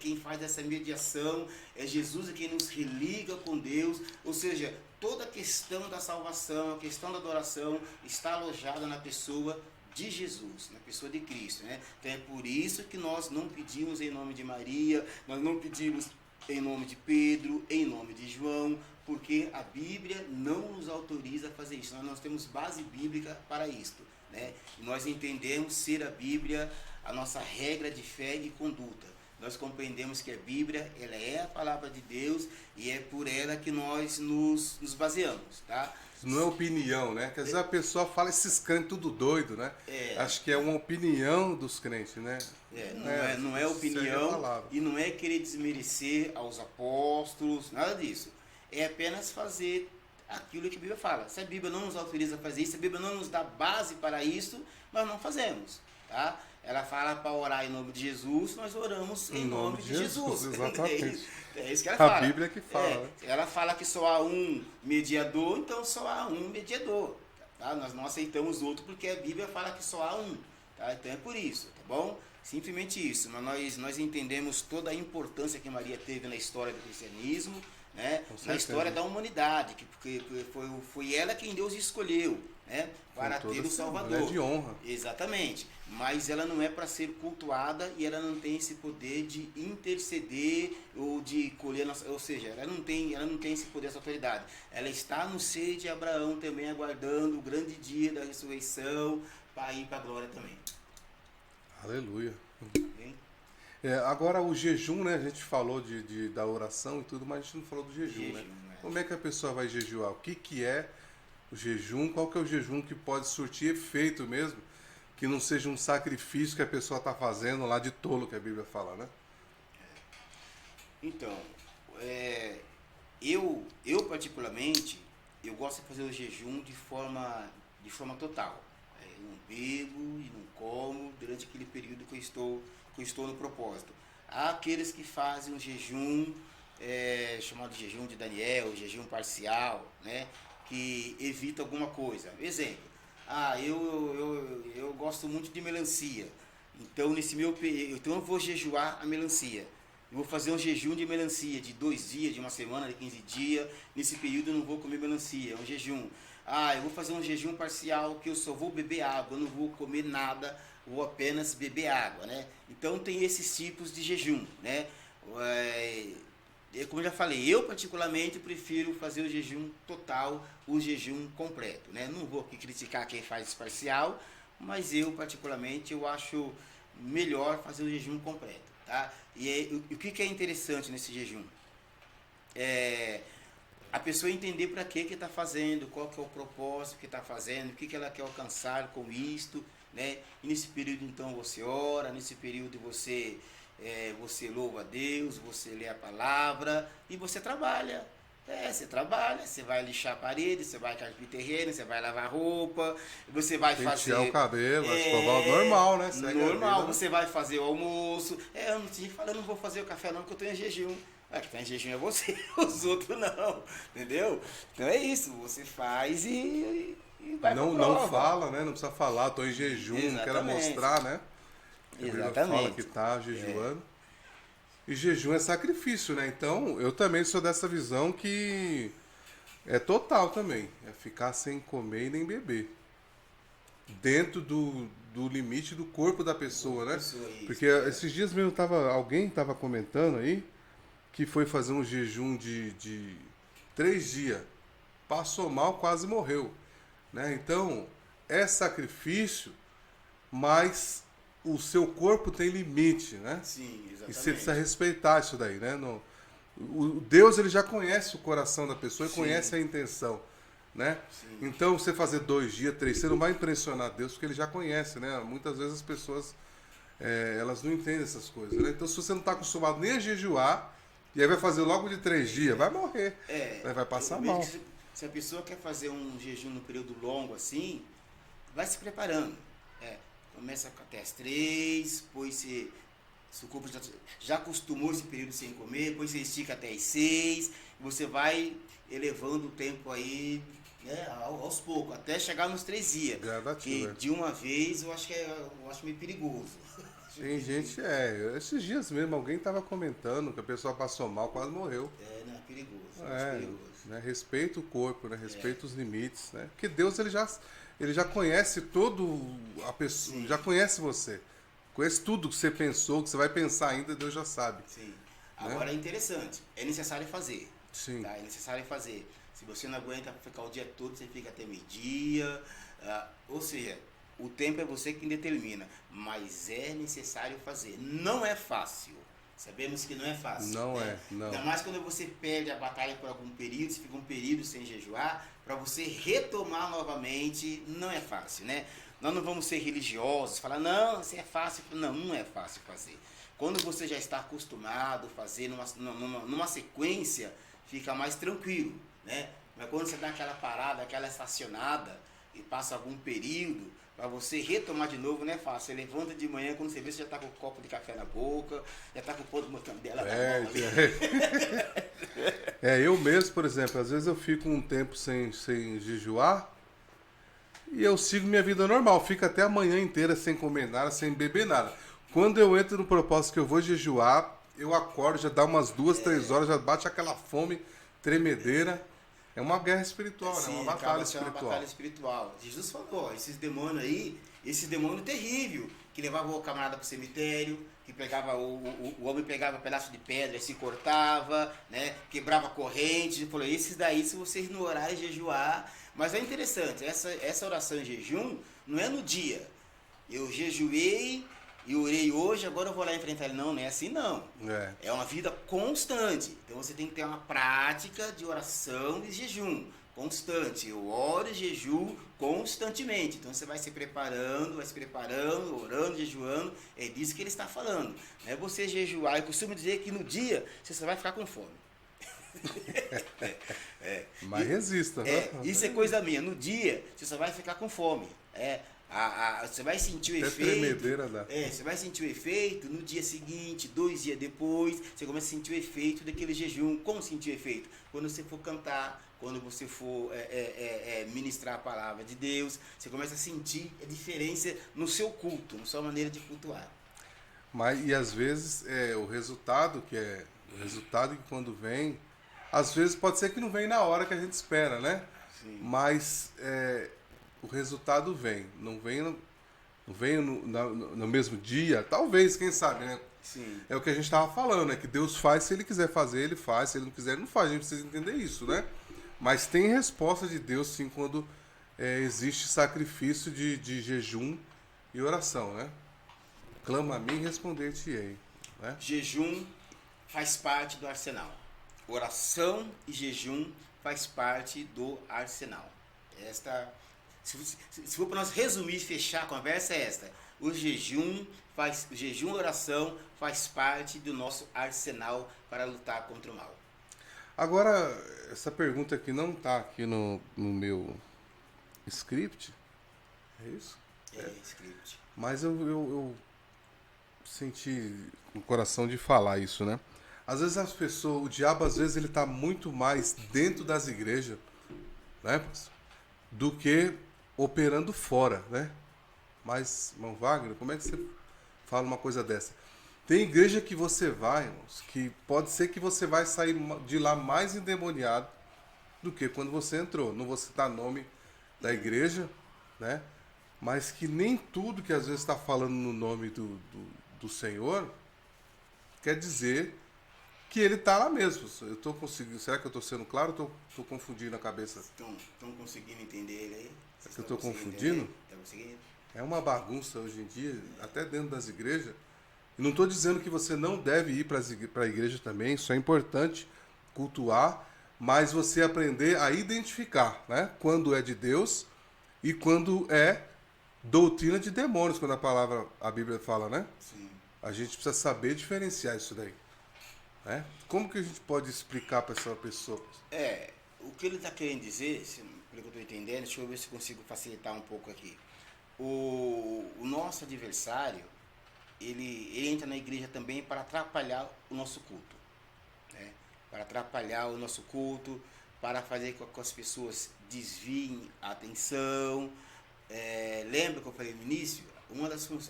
quem faz essa mediação, é Jesus quem nos religa com Deus. Ou seja, toda a questão da salvação, a questão da adoração está alojada na pessoa de Jesus, na pessoa de Cristo, né? Então é por isso que nós não pedimos em nome de Maria, nós não pedimos em nome de Pedro, em nome de João, porque a Bíblia não nos autoriza a fazer isso. Nós temos base bíblica para isto, né? E nós entendemos ser a Bíblia a nossa regra de fé e de conduta. Nós compreendemos que a Bíblia, ela é a palavra de Deus e é por ela que nós nos baseamos, tá? Não é opinião, né? Porque às vezes a pessoa fala esses crentes tudo doido, né? Acho que é uma opinião dos crentes, né? Não é opinião e não é querer desmerecer aos apóstolos, nada disso. É apenas fazer aquilo que a Bíblia fala. Se a Bíblia não nos autoriza a fazer isso, se a Bíblia não nos dá base para isso, nós não fazemos, tá? Ela fala para orar em nome de Jesus, nós oramos em nome de Jesus. Exatamente. É isso que ela fala. A Bíblia que fala. Né? Ela fala que só há um mediador, então só há um mediador. Tá? Nós não aceitamos outro porque a Bíblia fala que só há um. Tá? Então é por isso, tá bom? Simplesmente isso, mas nós entendemos toda a importância que Maria teve na história do cristianismo, né? Na história da humanidade, porque foi ela quem Deus escolheu, né? Para ter o Salvador. Mulher de honra. Exatamente. Mas ela não é para ser cultuada e ela não tem esse poder de interceder ou de colher, ou seja, ela não tem esse poder, essa autoridade. Ela está no seio de Abraão também, aguardando o grande dia da ressurreição para ir para a glória também. Aleluia. Agora o jejum, né? A gente falou da oração e tudo, mas a gente não falou do jejum, né? Como é que a pessoa vai jejuar? O que é o jejum? Qual que é o jejum que pode surtir efeito mesmo? Que não seja um sacrifício que a pessoa está fazendo lá de tolo, que a Bíblia fala, né? Então, eu particularmente, eu gosto de fazer o jejum de forma total. Eu não bebo e não como durante aquele período que eu estou no propósito. Há aqueles que fazem um jejum, chamado de jejum de Daniel, jejum parcial, né? Que evita alguma coisa. Exemplo, eu gosto muito de melancia, então então eu vou jejuar a melancia. Eu vou fazer um jejum de melancia de 2 dias, de uma semana, de 15 dias. Nesse período eu não vou comer melancia, é um jejum. Eu vou fazer um jejum parcial que eu só vou beber água, eu não vou comer nada, vou apenas beber água, né? Então tem esses tipos de jejum, né? Como eu já falei, eu particularmente prefiro fazer o jejum total, o jejum completo, né? Não vou aqui criticar quem faz parcial, mas eu particularmente eu acho melhor fazer o jejum completo, tá? E o que é interessante nesse jejum? A pessoa entender para que está fazendo, qual que é o propósito que está fazendo, o que ela quer alcançar com isto, né? E nesse período então você ora, nesse período você louva a Deus, você lê a palavra e você trabalha. Você trabalha, você vai lixar a parede, você vai carpir terreno, você vai lavar roupa, você vai fazer... Pentear o cabelo, escovar o normal, né? Normal, você vai fazer o almoço. Eu não vou fazer o café não, porque eu estou em jejum. Quem está em jejum é você, os outros não, entendeu? Então é isso, você faz e vai pra prova. Não fala, né? Não precisa falar, estou em jejum, não quero mostrar, né? Exatamente. Fala que está jejuando. E jejum é sacrifício, né? Então, eu também sou dessa visão que é total também. É ficar sem comer e nem beber. Dentro do limite do corpo da pessoa, né? Porque esses dias mesmo alguém estava comentando aí que foi fazer um jejum de 3 dias. Passou mal, quase morreu. Né? Então, é sacrifício, mas o seu corpo tem limite, né? Sim, exatamente. E você precisa respeitar isso daí, né? O Deus, ele já conhece o coração da pessoa e conhece a intenção, né? Sim. Então, você fazer 2 dias, 3, você não vai impressionar Deus, porque ele já conhece, né? Muitas vezes as pessoas, elas não entendem essas coisas, né? Então, se você não está acostumado nem a jejuar, e aí vai fazer logo de 3 dias, vai morrer, vai passar mal. Se a pessoa quer fazer um jejum no período longo assim, vai se preparando. Começa até as 3, depois se o corpo já acostumou esse período sem comer, depois você estica até as 6, e você vai elevando o tempo aí, né, aos poucos, até chegar nos 3 dias. Que de uma vez eu acho meio perigoso. Tem gente, esses dias mesmo alguém estava comentando que a pessoa passou mal, quase morreu. Não, é perigoso. Perigoso. Né, respeita o corpo, né, respeita os limites, né? Porque Deus, ele já conhece todo a pessoa, já conhece você. Conhece tudo que você pensou, que você vai pensar ainda, Deus já sabe. Sim. Agora é interessante, é necessário fazer. Sim. Tá? É necessário fazer. Se você não aguenta ficar o dia todo, você fica até meio-dia. Ou seja, o tempo é você quem determina. Mas é necessário fazer. Não é fácil. Sabemos que não é fácil. Não né? Não. Ainda mais quando você perde a batalha por algum período, você fica um período sem jejuar, para você retomar novamente, não é fácil, né? Nós não vamos ser religiosos, falar, não, isso é fácil. Não, não é fácil fazer. Quando você já está acostumado a fazer numa sequência, fica mais tranquilo, né? Mas quando você dá aquela parada, aquela estacionada, e passa algum período, para você retomar de novo não é fácil. Você levanta de manhã, quando você vê, você já está com o copo de café na boca, já está com o pão de mortandela na mão. Eu mesmo, por exemplo, às vezes eu fico um tempo sem jejuar e eu sigo minha vida normal. Fico até a manhã inteira sem comer nada, sem beber nada. Quando eu entro no propósito que eu vou jejuar, eu acordo, já dá umas 2, 3 horas, já bate aquela fome tremedeira. É uma guerra espiritual, né? Sim, Uma acaba batalha sendo uma espiritual. batalha espiritual. Jesus falou, ó, esses demônios aí, esse demônio terrível, que levava o camarada pro cemitério, que pegava, o homem pegava um pedaço de pedra e se cortava, né? Quebrava corrente. Ele falou, esses daí, se vocês no horário jejuar. Mas é interessante, essa oração em jejum não é no dia. Eu jejuei e orei hoje, agora eu vou lá enfrentar ele. Não, não é assim não. É uma vida constante. Então você tem que ter uma prática de oração e jejum constante. Eu oro e jejuo constantemente. Então você vai se preparando, orando, jejuando. É disso que ele está falando. Não é você jejuar. Eu costumo dizer que no dia você só vai ficar com fome. Mas resista. Isso é coisa minha. No dia você só vai ficar com fome. Você vai sentir o Até efeito. tremedeira dá. Você vai sentir o efeito no dia seguinte, 2 dias depois, você começa a sentir o efeito daquele jejum. Como sentir o efeito? Quando você for cantar, quando você for ministrar a palavra de Deus, você começa a sentir a diferença no seu culto, na sua maneira de cultuar. E às vezes o resultado que quando vem, às vezes pode ser que não vem na hora que a gente espera, né? Sim. Mas o resultado vem, não vem no mesmo dia, talvez, quem sabe, né? Sim. É o que a gente estava falando, né? Que Deus faz, se Ele quiser fazer, Ele faz, se Ele não quiser, Ele não faz, a gente precisa entender isso, né? Mas tem resposta de Deus, sim, quando existe sacrifício de jejum e oração, né? Clama a mim e responder-te-ei, né? Jejum faz parte do arsenal. Oração e jejum faz parte do arsenal. Se for para nós resumir e fechar a conversa, é esta. O jejum e oração faz parte do nosso arsenal para lutar contra o mal. Agora, essa pergunta aqui não está aqui no meu script, é isso? Script. Mas eu senti no coração de falar isso, né? Às vezes as pessoas, o diabo às vezes ele está muito mais dentro das igrejas, né, do que operando fora, né? Mas, irmão Wagner, como é que você fala uma coisa dessa? Tem igreja que você vai, irmãos, que pode ser que você vai sair de lá mais endemoniado do que quando você entrou. Não vou citar nome da igreja, né? Mas que nem tudo que às vezes está falando no nome do Senhor quer dizer que ele está lá mesmo. Eu estou conseguindo. Será que eu estou sendo claro ou estou confundindo a cabeça? Estão conseguindo entender ele aí? É que eu estou confundindo? Está conseguindo? É uma bagunça hoje em dia, até dentro das igrejas. E não estou dizendo que você não deve ir para a igreja também, isso é importante, cultuar, mas você aprender a identificar, né? Quando é de Deus e quando é doutrina de demônios, quando a Bíblia fala, né? Sim. A gente precisa saber diferenciar isso daí. Né? Como que a gente pode explicar para essa pessoa? O que ele está querendo dizer, pelo que eu estou entendendo, deixa eu ver se consigo facilitar um pouco aqui. O nosso adversário, ele entra na igreja também para atrapalhar o nosso culto. Né? Para atrapalhar o nosso culto, para fazer com que as pessoas desviem a atenção. Lembra que eu falei no início?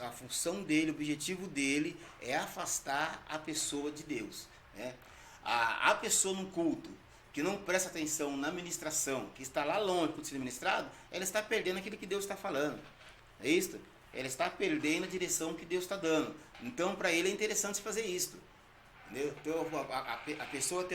A função dele, o objetivo dele é afastar a pessoa de Deus. Né? A pessoa no culto que não presta atenção na ministração, que está lá longe para ser ministrado, ela está perdendo aquilo que Deus está falando. É isso? Ela está perdendo a direção que Deus está dando. Então, para ele é interessante fazer isso. Entendeu? Então, a pessoa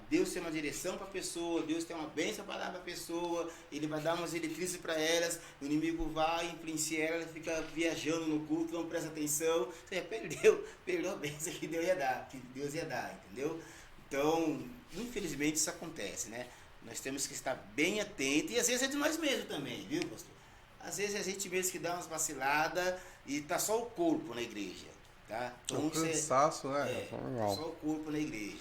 Deus tem uma direção para a pessoa, Deus tem uma bênção para dar para a pessoa, Ele vai dar umas diretrizes para elas, o inimigo vai, influencia ela fica viajando no culto, não presta atenção, você perdeu a bênção que Deus ia dar, entendeu? Então, infelizmente isso acontece, né? Nós temos que estar bem atentos, e às vezes é de nós mesmos também, viu, pastor? Às vezes é a gente mesmo que dá umas vaciladas e tá só o corpo na igreja. Tá? Então, cansaço, né? Só o corpo na igreja.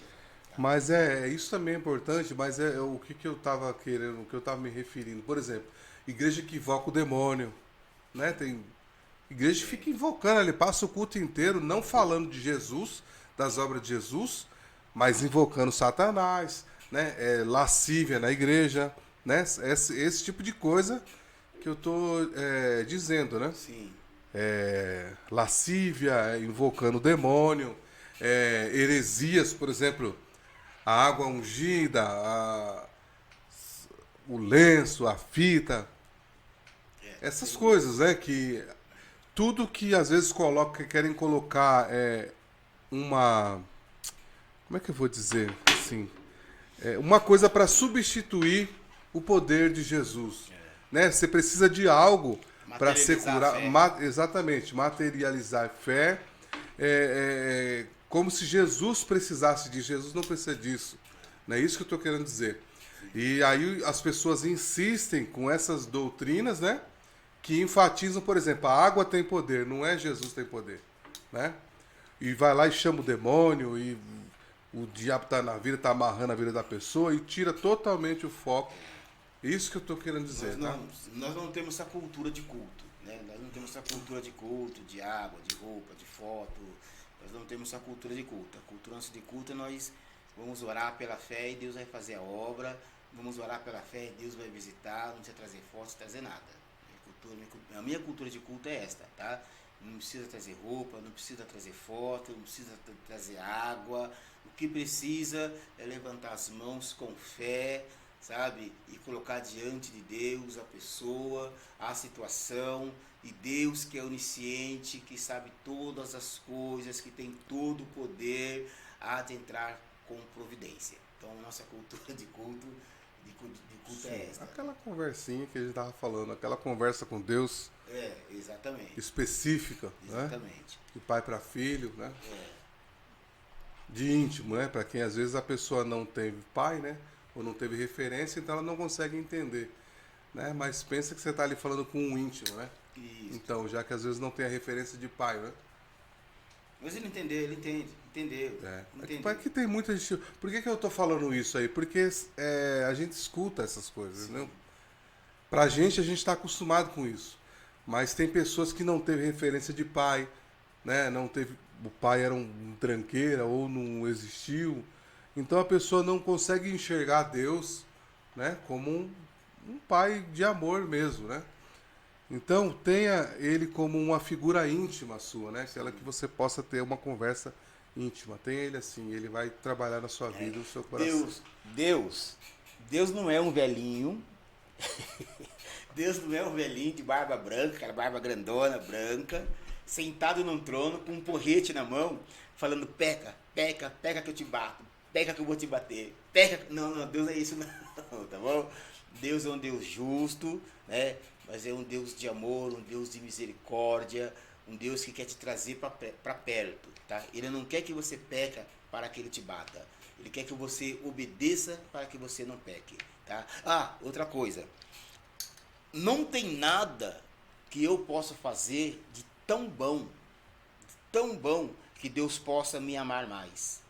Tá? Mas isso também é importante, mas o que eu estava querendo, o que eu estava me referindo. Por exemplo, igreja que invoca o demônio, né? Tem igreja que fica invocando, ele passa o culto inteiro não falando de Jesus, das obras de Jesus, mas invocando Satanás, né? Lascívia na igreja, né? Esse tipo de coisa que eu estou dizendo, né? Sim. lascívia, invocando o demônio, heresias, por exemplo, a água ungida, o lenço, a fita, essas coisas, né? Que tudo que às vezes querem colocar uma, como é que eu vou dizer assim, uma coisa para substituir o poder de Jesus, né? Você precisa de algo para ser Materializar a curado, fé. exatamente, materializar a fé, como se Jesus precisasse disso. Jesus não precisa disso, não é isso que eu estou querendo dizer. E aí as pessoas insistem com essas doutrinas, né? Que enfatizam, por exemplo, a água tem poder, não é Jesus que tem poder, né? E vai lá e chama o demônio, e o diabo tá na vida, tá amarrando a vida da pessoa e tira totalmente o foco. Isso que eu tô querendo dizer, tá? Nós não temos essa cultura de culto, né? Nós não temos essa cultura de culto, de água, de roupa, de foto. Nós não temos essa cultura de culto. A cultura antes de culto, nós vamos orar pela fé e Deus vai fazer a obra. Vamos orar pela fé e Deus vai visitar. Não precisa trazer fotos, trazer nada. A minha cultura de culto é esta, tá? Não precisa trazer roupa, não precisa trazer foto, não precisa trazer água. O que precisa é levantar as mãos com fé, sabe? E colocar diante de Deus a pessoa, a situação, e Deus que é onisciente, que sabe todas as coisas, que tem todo o poder, há de entrar com providência. Então, nossa cultura de culto é esta. Aquela conversinha que a gente tava falando, aquela conversa com Deus Exatamente. específica, né? Exatamente. De pai para filho, né? De íntimo, né? Para quem às vezes a pessoa não teve pai, né? Ou não teve referência, então ela não consegue entender, né? Mas pensa que você está ali falando com um íntimo, né? Isso. Então, já que às vezes não tem a referência de pai, né? Mas ele entendeu, entendeu. É que tem muita gente. Por que eu tô falando isso aí? Porque a gente escuta essas coisas, né? Pra gente, a gente está acostumado com isso. Mas tem pessoas que não teve referência de pai, né? Não teve, o pai era um tranqueira ou não existiu. Então a pessoa não consegue enxergar Deus, né? Como um pai de amor mesmo, né? Então tenha ele como uma figura íntima sua, né? Aquela que você possa ter uma conversa íntima. Tenha ele assim, ele vai trabalhar na sua vida, no seu coração. Deus não é um velhinho. Deus não é um velhinho de barba branca, aquela barba grandona, branca, sentado num trono com um porrete na mão, falando peca, peca, peca que eu te bato, peca que eu vou te bater, peca. Não, Deus é isso não, tá bom? Deus é um Deus justo, né? Mas é um Deus de amor, um Deus de misericórdia, um Deus que quer te trazer para perto, tá? Ele não quer que você peca para que ele te bata. Ele quer que você obedeça para que você não peque, tá? Ah, outra coisa. Não tem nada que eu possa fazer de tão bom, que Deus possa me amar mais.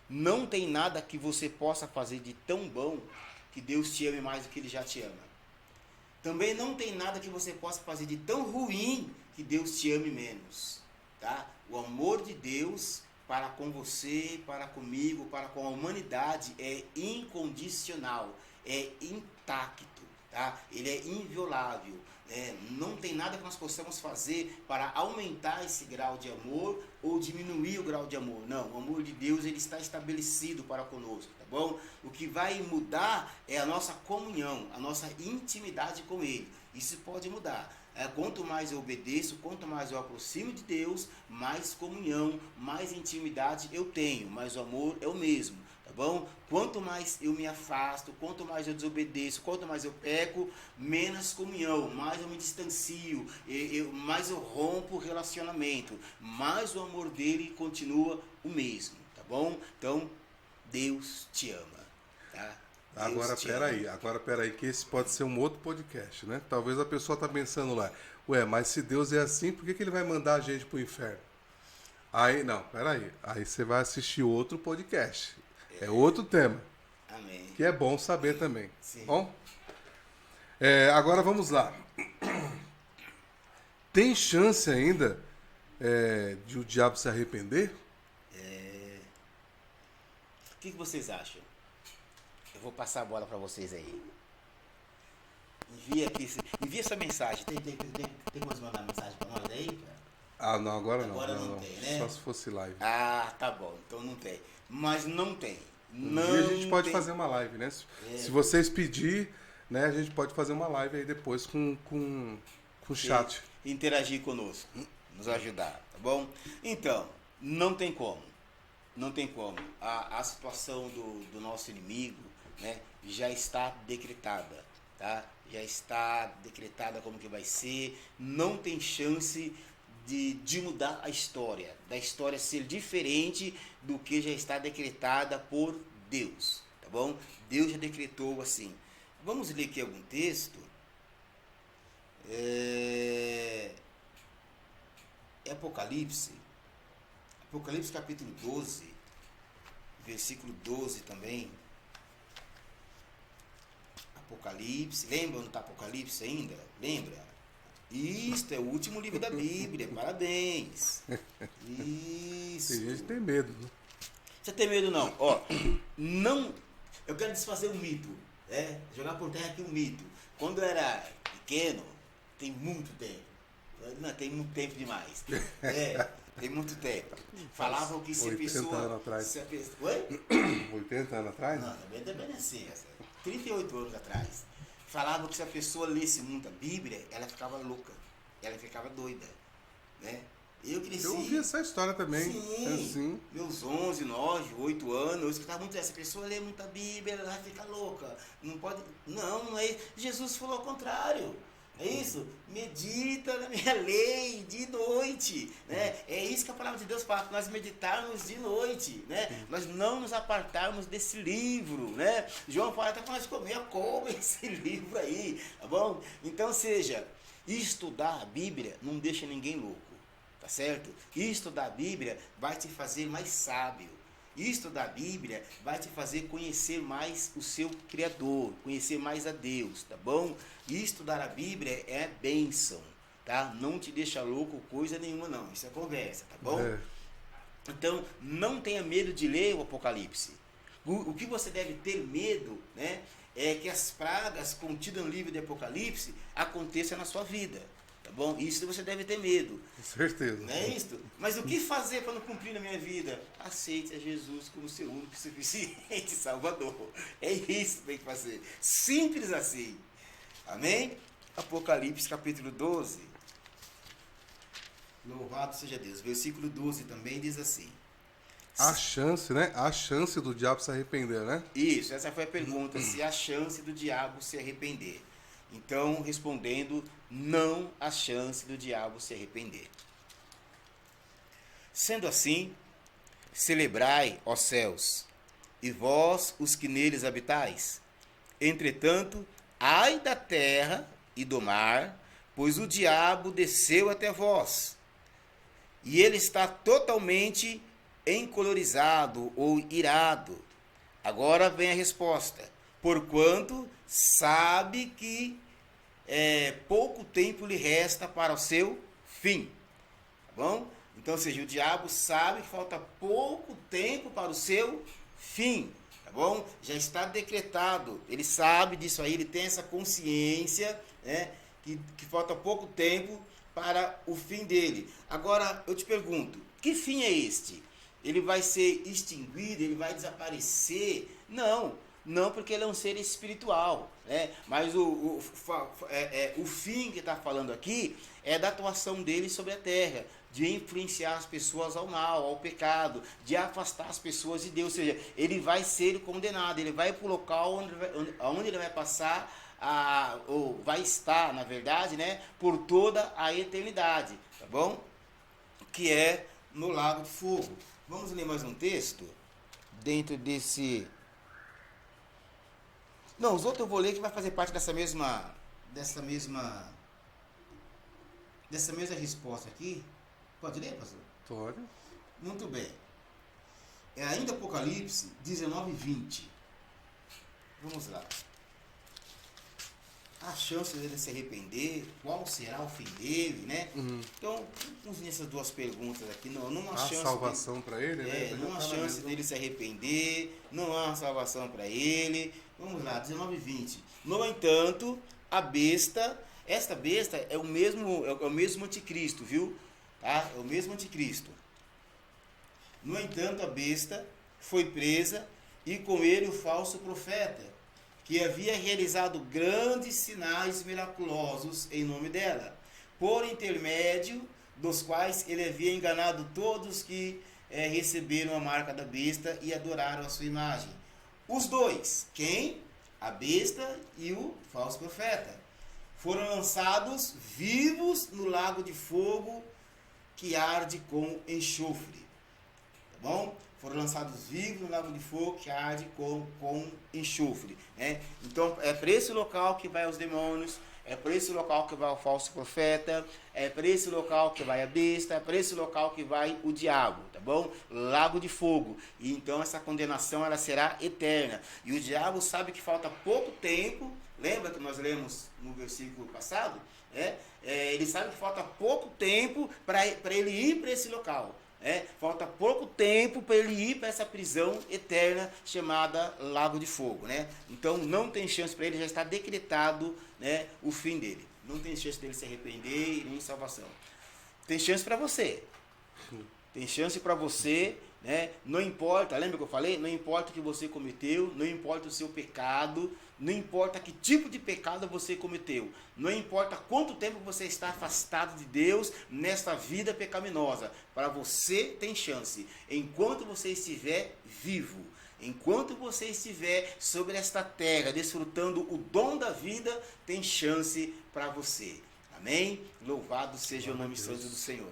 Não tem nada que você possa fazer de tão bom que Deus te ame mais do que Ele já te ama. Também não tem nada que você possa fazer de tão ruim que Deus te ame menos, tá? O amor de Deus para com você, para comigo, para com a humanidade é incondicional, é intacto, tá? Ele é inviolável. Não tem nada que nós possamos fazer para aumentar esse grau de amor ou diminuir o grau de amor. Não, o amor de Deus ele está estabelecido para conosco, tá bom? O que vai mudar é a nossa comunhão, a nossa intimidade com Ele. Isso pode mudar. Quanto mais eu obedeço, quanto mais eu aproximo de Deus, mais comunhão, mais intimidade eu tenho, mas o amor é o mesmo. Tá bom? Quanto mais eu me afasto, quanto mais eu desobedeço, quanto mais eu peco, menos comunhão, mais eu me distancio, mais eu rompo o relacionamento, mais o amor dele continua o mesmo, tá bom? Então, Deus te ama, tá? Agora peraí, que esse pode ser um outro podcast, né? Talvez a pessoa tá pensando lá, ué, mas se Deus é assim, por que ele vai mandar a gente pro inferno? Aí, não, peraí, aí você vai assistir outro podcast. É outro tema. Amém. Que é bom saber também. Sim. Bom? Agora vamos lá. Tem chance ainda de o diabo se arrepender? O que vocês acham? Eu vou passar a bola para vocês aí. Envia essa mensagem. Tem como você mandar mensagem para nós aí, cara? Ah, não, agora não. Agora não tem, né? Só se fosse live. Ah, tá bom. Então não tem. Mas não tem. Um dia a gente pode fazer uma live, né? Se vocês pedir, né, a gente pode fazer uma live aí depois com chat. Interagir conosco, nos ajudar, tá bom? Então, não tem como. Não tem como. A situação do nosso inimigo, né, já está decretada, tá? Já está decretada como que vai ser. Não tem chance de mudar a história, da história ser diferente do que já está decretada por Deus, tá bom? Deus já decretou assim. Vamos ler aqui algum texto. Apocalipse capítulo 12, versículo 12 também. Apocalipse, lembra onde está Apocalipse ainda? Lembra? Isto é o último livro da Bíblia, parabéns. Isso. Tem gente que tem medo, né? Você tem medo não? Ó, não, eu quero desfazer um mito, jogar por terra aqui um mito. Quando eu era pequeno, tem muito tempo, não, tem muito tempo demais, tem muito tempo. Falavam que se a pessoa... 80 anos atrás. Oi? 80 anos atrás? Não, também assim, 38 anos atrás. Falavam que se a pessoa lesse muito a Bíblia, ela ficava louca, ela ficava doida, né? Eu cresci... Eu ouvi essa história também. Sim, assim. Meus 11, 9, 8 anos, eu escutava muito essa pessoa lê muita Bíblia, ela vai ficar louca. Não pode... Não é... Jesus falou ao contrário. É isso? Medita na minha lei de noite, né? É isso que a palavra de Deus fala, nós meditarmos de noite, né? Nós não nos apartarmos desse livro, né? João fala até para nós comer, come esse livro aí, tá bom? Então, seja, estudar a Bíblia não deixa ninguém louco, tá certo? Estudar a Bíblia vai te fazer mais sábio. Estudar a Bíblia vai te fazer conhecer mais o seu Criador, conhecer mais a Deus, tá bom? Estudar a Bíblia é bênção, tá? Não te deixa louco coisa nenhuma não, isso é conversa, tá bom? Então, não tenha medo de ler o Apocalipse. O que você deve ter medo, né, é que as pragas contidas no livro de Apocalipse aconteçam na sua vida. Tá bom? Isso você deve ter medo. Com certeza. Não é isso? Mas o que fazer para não cumprir na minha vida? Aceite a Jesus como seu único e suficiente Salvador. É isso que tem que fazer. Simples assim. Amém? Apocalipse capítulo 12. Louvado seja Deus. Versículo 12 também diz assim. A chance, né? A chance do diabo se arrepender, né? Isso, essa foi a pergunta. Se há chance do diabo se arrepender. Então, respondendo, não há chance do diabo se arrepender. Sendo assim, celebrai, ó céus, e vós os que neles habitais. Entretanto, ai da terra e do mar, pois o diabo desceu até vós, e ele está totalmente encolorizado ou irado. Agora vem a resposta. Porquanto sabe que pouco tempo lhe resta para o seu fim. Tá bom? Então, ou seja, o diabo sabe que falta pouco tempo para o seu fim. Tá bom? Já está decretado. Ele sabe disso aí, ele tem essa consciência, né, que falta pouco tempo para o fim dele. Agora, eu te pergunto, que fim é este? Ele vai ser extinguido? Ele vai desaparecer? Não, porque ele é um ser espiritual, né? Mas o fim que está falando aqui é da atuação dele sobre a terra, de influenciar as pessoas ao mal, ao pecado, de afastar as pessoas de Deus. Ou seja, ele vai ser condenado, ele vai para o local onde ele vai passar, ou vai estar, na verdade, né, por toda a eternidade, tá bom? Que é no lago de fogo. Vamos ler mais um texto dentro desse... Não, os outros eu vou ler que vai fazer parte dessa mesma resposta aqui. Pode ler, pastor? Pode. Muito bem. É ainda Apocalipse 19 e 20. Vamos lá. A chance dele se arrepender, qual será o fim dele, né? Então, vamos nessas duas perguntas aqui. Não há chance salvação para ele, né? Não há chance dele se arrepender, não há salvação para ele. Vamos lá, 19 e 20. No entanto, a besta, esta besta é o mesmo anticristo, viu? Tá? É o mesmo anticristo. No entanto, a besta foi presa e com ele o falso profeta, que havia realizado grandes sinais miraculosos em nome dela, por intermédio dos quais ele havia enganado todos que receberam a marca da besta e adoraram a sua imagem. Os dois, quem? A besta e o falso profeta, foram lançados vivos no lago de fogo que arde com enxofre. Tá bom? Foram lançados vivos no lago de fogo que arde com enxofre. Né? Então, é para esse local que vai os demônios, é para esse local que vai o falso profeta, é para esse local que vai a besta, é para esse local que vai o diabo, tá bom? Lago de fogo. E então essa condenação ela será eterna. E o diabo sabe que falta pouco tempo, lembra que nós lemos no versículo passado? Ele sabe que falta pouco tempo para ele ir para esse local. Falta pouco tempo para ele ir para essa prisão eterna chamada Lago de Fogo, né? Então não tem chance para ele, já está decretado, né, o fim dele. Não tem chance dele se arrepender e nem salvação. Tem chance para você. Tem chance para você, né? Não importa, lembra que eu falei? Não importa o que você cometeu, não importa o seu pecado, não importa que tipo de pecado você cometeu, não importa quanto tempo você está afastado de Deus nesta vida pecaminosa, para você tem chance, enquanto você estiver vivo, enquanto você estiver sobre esta terra, desfrutando o dom da vida, tem chance para você. Amém? Louvado seja o nome santo do Senhor.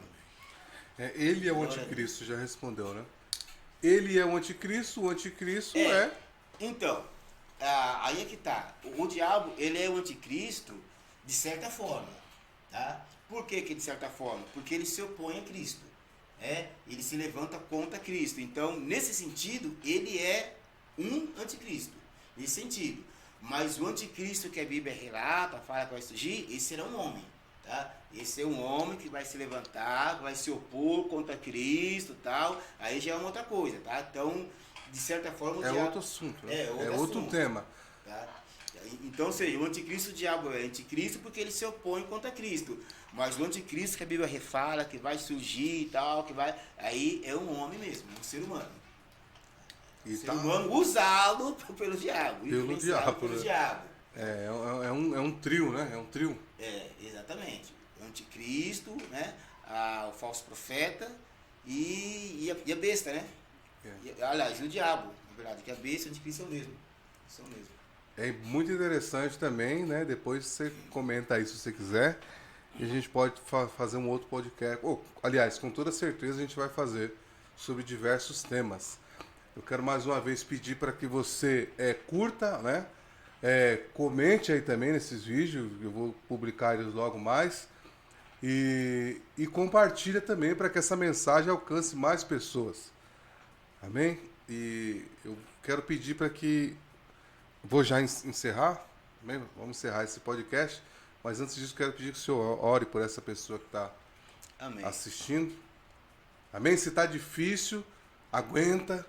Ele é o anticristo, já respondeu, né? Ele é o anticristo é... Então, aí é que tá. O diabo, ele é o anticristo de certa forma, tá? Por que de certa forma? Porque ele se opõe a Cristo, ele se levanta contra Cristo. Então, nesse sentido, ele é um anticristo, nesse sentido. Mas o anticristo que a Bíblia relata, fala que vai surgir, esse será um homem, tá? Esse é um homem que vai se levantar, vai se opor contra Cristo e tal, aí já é uma outra coisa, tá? Então, de certa forma... outro assunto, né? É outro tema. Tá? Então, ou seja, o anticristo, o diabo é anticristo porque ele se opõe contra Cristo. Mas o anticristo que a Bíblia refala, que vai surgir e tal, que vai... Aí é um homem mesmo, um ser humano. Um ser humano usado pelo diabo. Pelo diabo. É um trio, né? É um trio. Exatamente. O anticristo, né? O falso profeta e a besta, né? Aliás, o diabo, na verdade, que a besta e o anticristo são mesmo. São mesmo. É muito interessante também, né? Depois você comenta aí se você quiser. E a gente pode fazer um outro podcast. Aliás, com toda certeza a gente vai fazer sobre diversos temas. Eu quero mais uma vez pedir para que você curta, né? Comente aí também nesses vídeos, eu vou publicar eles logo mais. E compartilha também para que essa mensagem alcance mais pessoas. Amém? E eu quero pedir para que... Vou já encerrar, amém? Vamos encerrar esse podcast, mas antes disso quero pedir que o senhor ore por essa pessoa que está assistindo. Amém? Se está difícil, aguenta,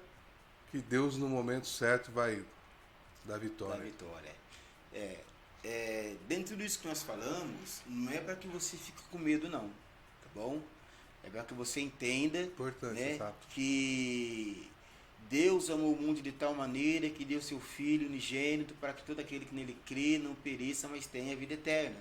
que Deus no momento certo vai dar vitória. Dentro disso que nós falamos, não é para que você fique com medo não, tá bom? É para que você entenda, importante, né, que Deus amou o mundo de tal maneira que deu seu Filho unigênito para que todo aquele que nele crê não pereça, mas tenha a vida eterna.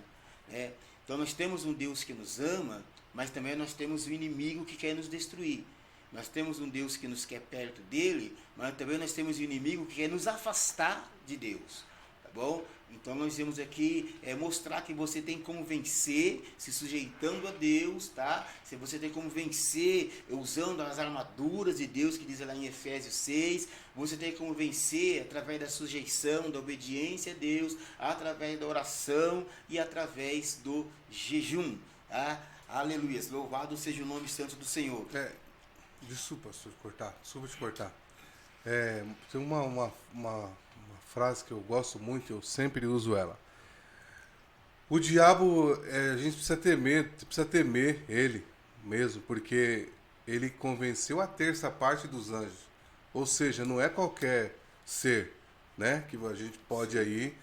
Então nós temos um Deus que nos ama, mas também nós temos um inimigo que quer nos destruir. Nós temos um Deus que nos quer perto dele, mas também nós temos um inimigo que quer nos afastar de Deus. Tá bom? Então nós vamos aqui mostrar que você tem como vencer se sujeitando a Deus, tá? Se você tem como vencer usando as armaduras de Deus, que diz lá em Efésios 6, você tem como vencer através da sujeição, da obediência a Deus, através da oração e através do jejum, tá? Aleluia, louvado seja o nome santo do Senhor. Desculpa te cortar. Tem uma frase que eu gosto muito, eu sempre uso ela. O diabo, a gente precisa temer ele mesmo, porque ele convenceu a terça parte dos anjos. Ou seja, não é qualquer ser, né, que a gente pode aí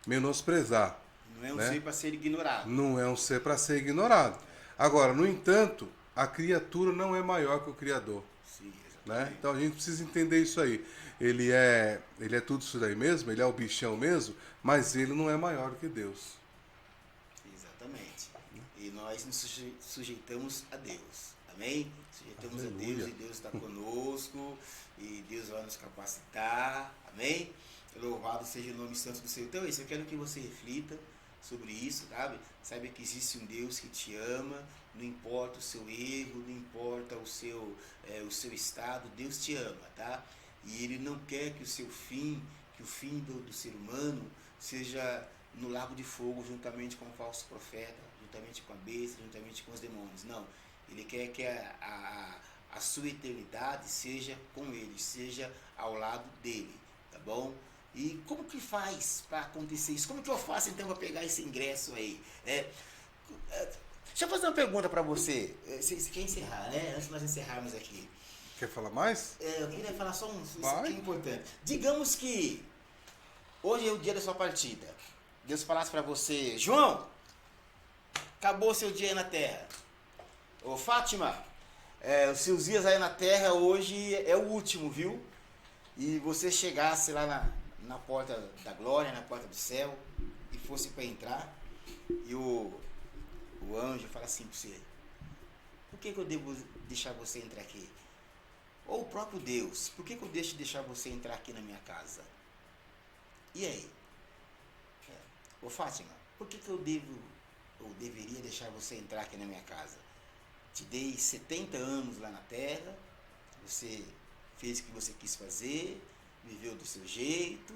menosprezar. Não é um né? ser para ser ignorado. Não é um ser para ser ignorado. Agora, no entanto, a criatura não é maior que o Criador. Sim, Né? exatamente. Então a gente precisa entender isso aí. Ele é tudo isso daí mesmo, ele é o bichão mesmo, mas ele não é maior que Deus. Exatamente. E nós nos sujeitamos a Deus. Amém? Sujeitamos a Aleluia. Deus e Deus está conosco e Deus vai nos capacitar. Amém? Louvado seja o nome santo do Senhor. Então é isso, eu quero que você reflita sobre isso, sabe? Saiba que existe um Deus que te ama, não importa o seu erro, não importa o seu estado, Deus te ama, tá? E Ele não quer que o seu fim, que o fim do ser humano seja no lago de fogo juntamente com o falso profeta, juntamente com a besta, juntamente com os demônios. Não, Ele quer que a sua eternidade seja com Ele, seja ao lado dele, tá bom? E como que faz para acontecer isso? Como que eu faço então para pegar esse ingresso aí? Deixa eu fazer uma pergunta para você. Você quer encerrar, né? Antes de nós encerrarmos aqui. Quer falar mais? Eu queria falar só isso Vai. aqui é importante. Digamos que hoje é o dia da sua partida. Deus falasse para você, João, acabou seu dia aí na terra. Ô Fátima, os seus dias aí na terra hoje é o último, viu? E você chegasse lá na porta da glória, na porta do céu, e fosse para entrar, e o anjo fala assim para você, por que eu devo deixar você entrar aqui? Ou o próprio Deus, por que eu deixar você entrar aqui na minha casa? E aí? Ô Fátima, por que eu deveria deixar você entrar aqui na minha casa? Te dei 70 anos lá na terra, você fez o que você quis fazer, viveu do seu jeito,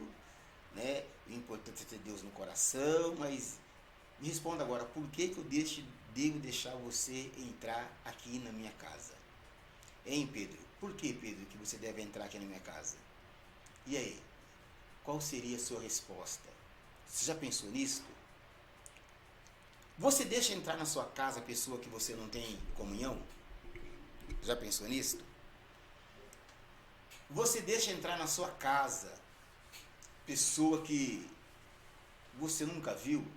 né? O importante é ter Deus no coração, mas me responda agora, por que eu devo deixar você entrar aqui na minha casa? Hein, Pedro? Por que, Pedro, que você deve entrar aqui na minha casa? E aí? Qual seria a sua resposta? Você já pensou nisso? Você deixa entrar na sua casa a pessoa que você não tem comunhão? Já pensou nisso? Você deixa entrar na sua casa pessoa que você nunca viu?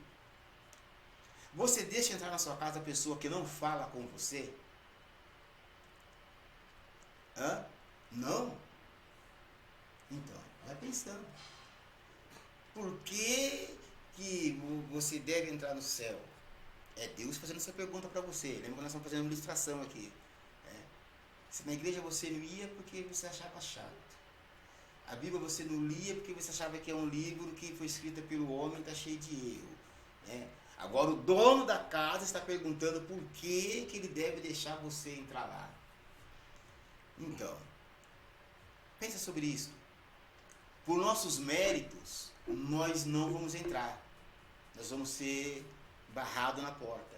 Você deixa entrar na sua casa pessoa que não fala com você? Hã? Não? Então, vai pensando. Por que você deve entrar no céu? É Deus fazendo essa pergunta para você. Lembra que nós estamos fazendo uma ilustração aqui. Se na igreja você não ia porque você achava chato. A Bíblia você não lia porque você achava que é um livro que foi escrito pelo homem e está cheio de erro. Agora o dono da casa está perguntando por que ele deve deixar você entrar lá. Então, pensa sobre isso. Por nossos méritos, nós não vamos entrar. Nós vamos ser barrados na porta.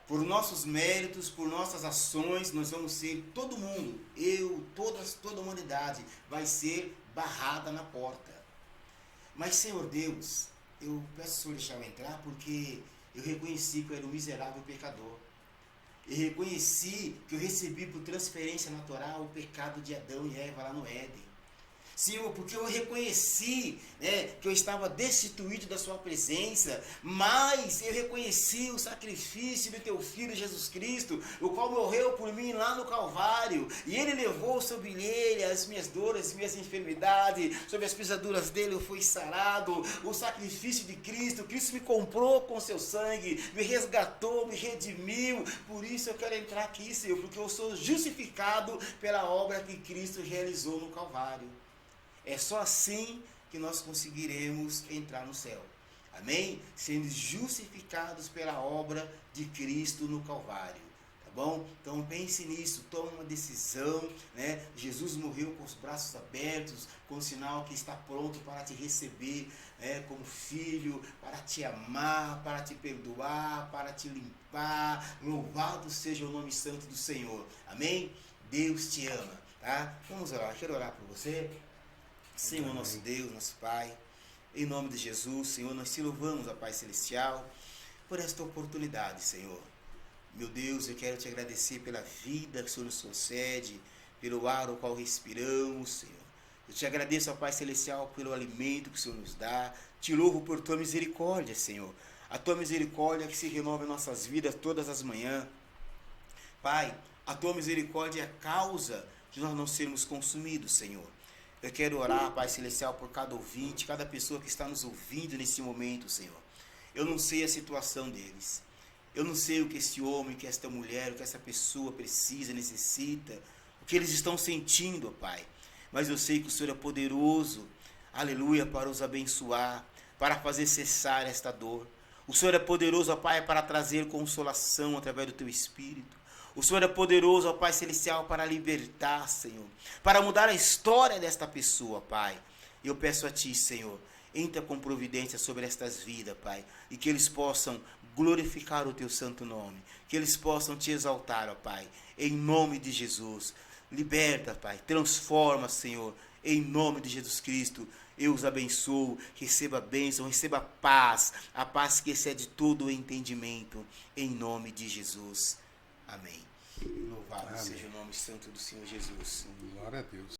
Por nossos méritos, por nossas ações, nós vamos ser, todo mundo, toda a humanidade, vai ser barrada na porta. Mas, Senhor Deus, eu peço ao Senhor deixar eu entrar porque eu reconheci que eu era um miserável pecador. Eu reconheci que eu recebi por transferência natural o pecado de Adão e Eva lá no Éden. Senhor, porque eu reconheci, que eu estava destituído da sua presença, mas eu reconheci o sacrifício do teu Filho Jesus Cristo, o qual morreu por mim lá no Calvário, e ele levou sobre ele as minhas dores, as minhas enfermidades, sobre as pisaduras dele eu fui sarado. O sacrifício de Cristo me comprou com seu sangue, me resgatou, me redimiu. Por isso eu quero entrar aqui, Senhor, porque eu sou justificado pela obra que Cristo realizou no Calvário. É só assim que nós conseguiremos entrar no céu. Amém? Sendo justificados pela obra de Cristo no Calvário. Tá bom? Então pense nisso, toma uma decisão, né? Jesus morreu com os braços abertos, com o sinal que está pronto para te receber, como filho, para te amar, para te perdoar, para te limpar. Louvado seja o nome santo do Senhor. Amém? Deus te ama, tá? Vamos orar, quero orar por você. Senhor, nosso Deus, nosso Pai, em nome de Jesus, Senhor, nós te louvamos, ó Pai Celestial, por esta oportunidade, Senhor. Meu Deus, eu quero te agradecer pela vida que o Senhor nos concede, pelo ar ao qual respiramos, Senhor. Eu te agradeço, ó Pai Celestial, pelo alimento que o Senhor nos dá, Te louvo por tua misericórdia, Senhor. A tua misericórdia que se renova em nossas vidas todas as manhãs. Pai, a tua misericórdia é a causa de nós não sermos consumidos, Senhor. Eu quero orar, Pai Celestial, por cada ouvinte, cada pessoa que está nos ouvindo nesse momento, Senhor. Eu não sei a situação deles. Eu não sei o que esse homem, o que esta mulher, o que essa pessoa precisa, necessita, o que eles estão sentindo, Pai. Mas eu sei que o Senhor é poderoso, aleluia, para os abençoar, para fazer cessar esta dor. O Senhor é poderoso, ó Pai, para trazer consolação através do Teu Espírito. O Senhor é poderoso, ó Pai Celestial, para libertar, Senhor, para mudar a história desta pessoa, Pai. Eu peço a Ti, Senhor, entra com providência sobre estas vidas, Pai, e que eles possam glorificar o Teu santo nome, que eles possam Te exaltar, ó Pai, em nome de Jesus. Liberta, Pai, transforma, Senhor, em nome de Jesus Cristo. Eu os abençoo, receba a bênção, receba a paz que excede todo o entendimento, em nome de Jesus. Amém. Louvado seja o nome santo do Senhor Jesus. Glória a Deus.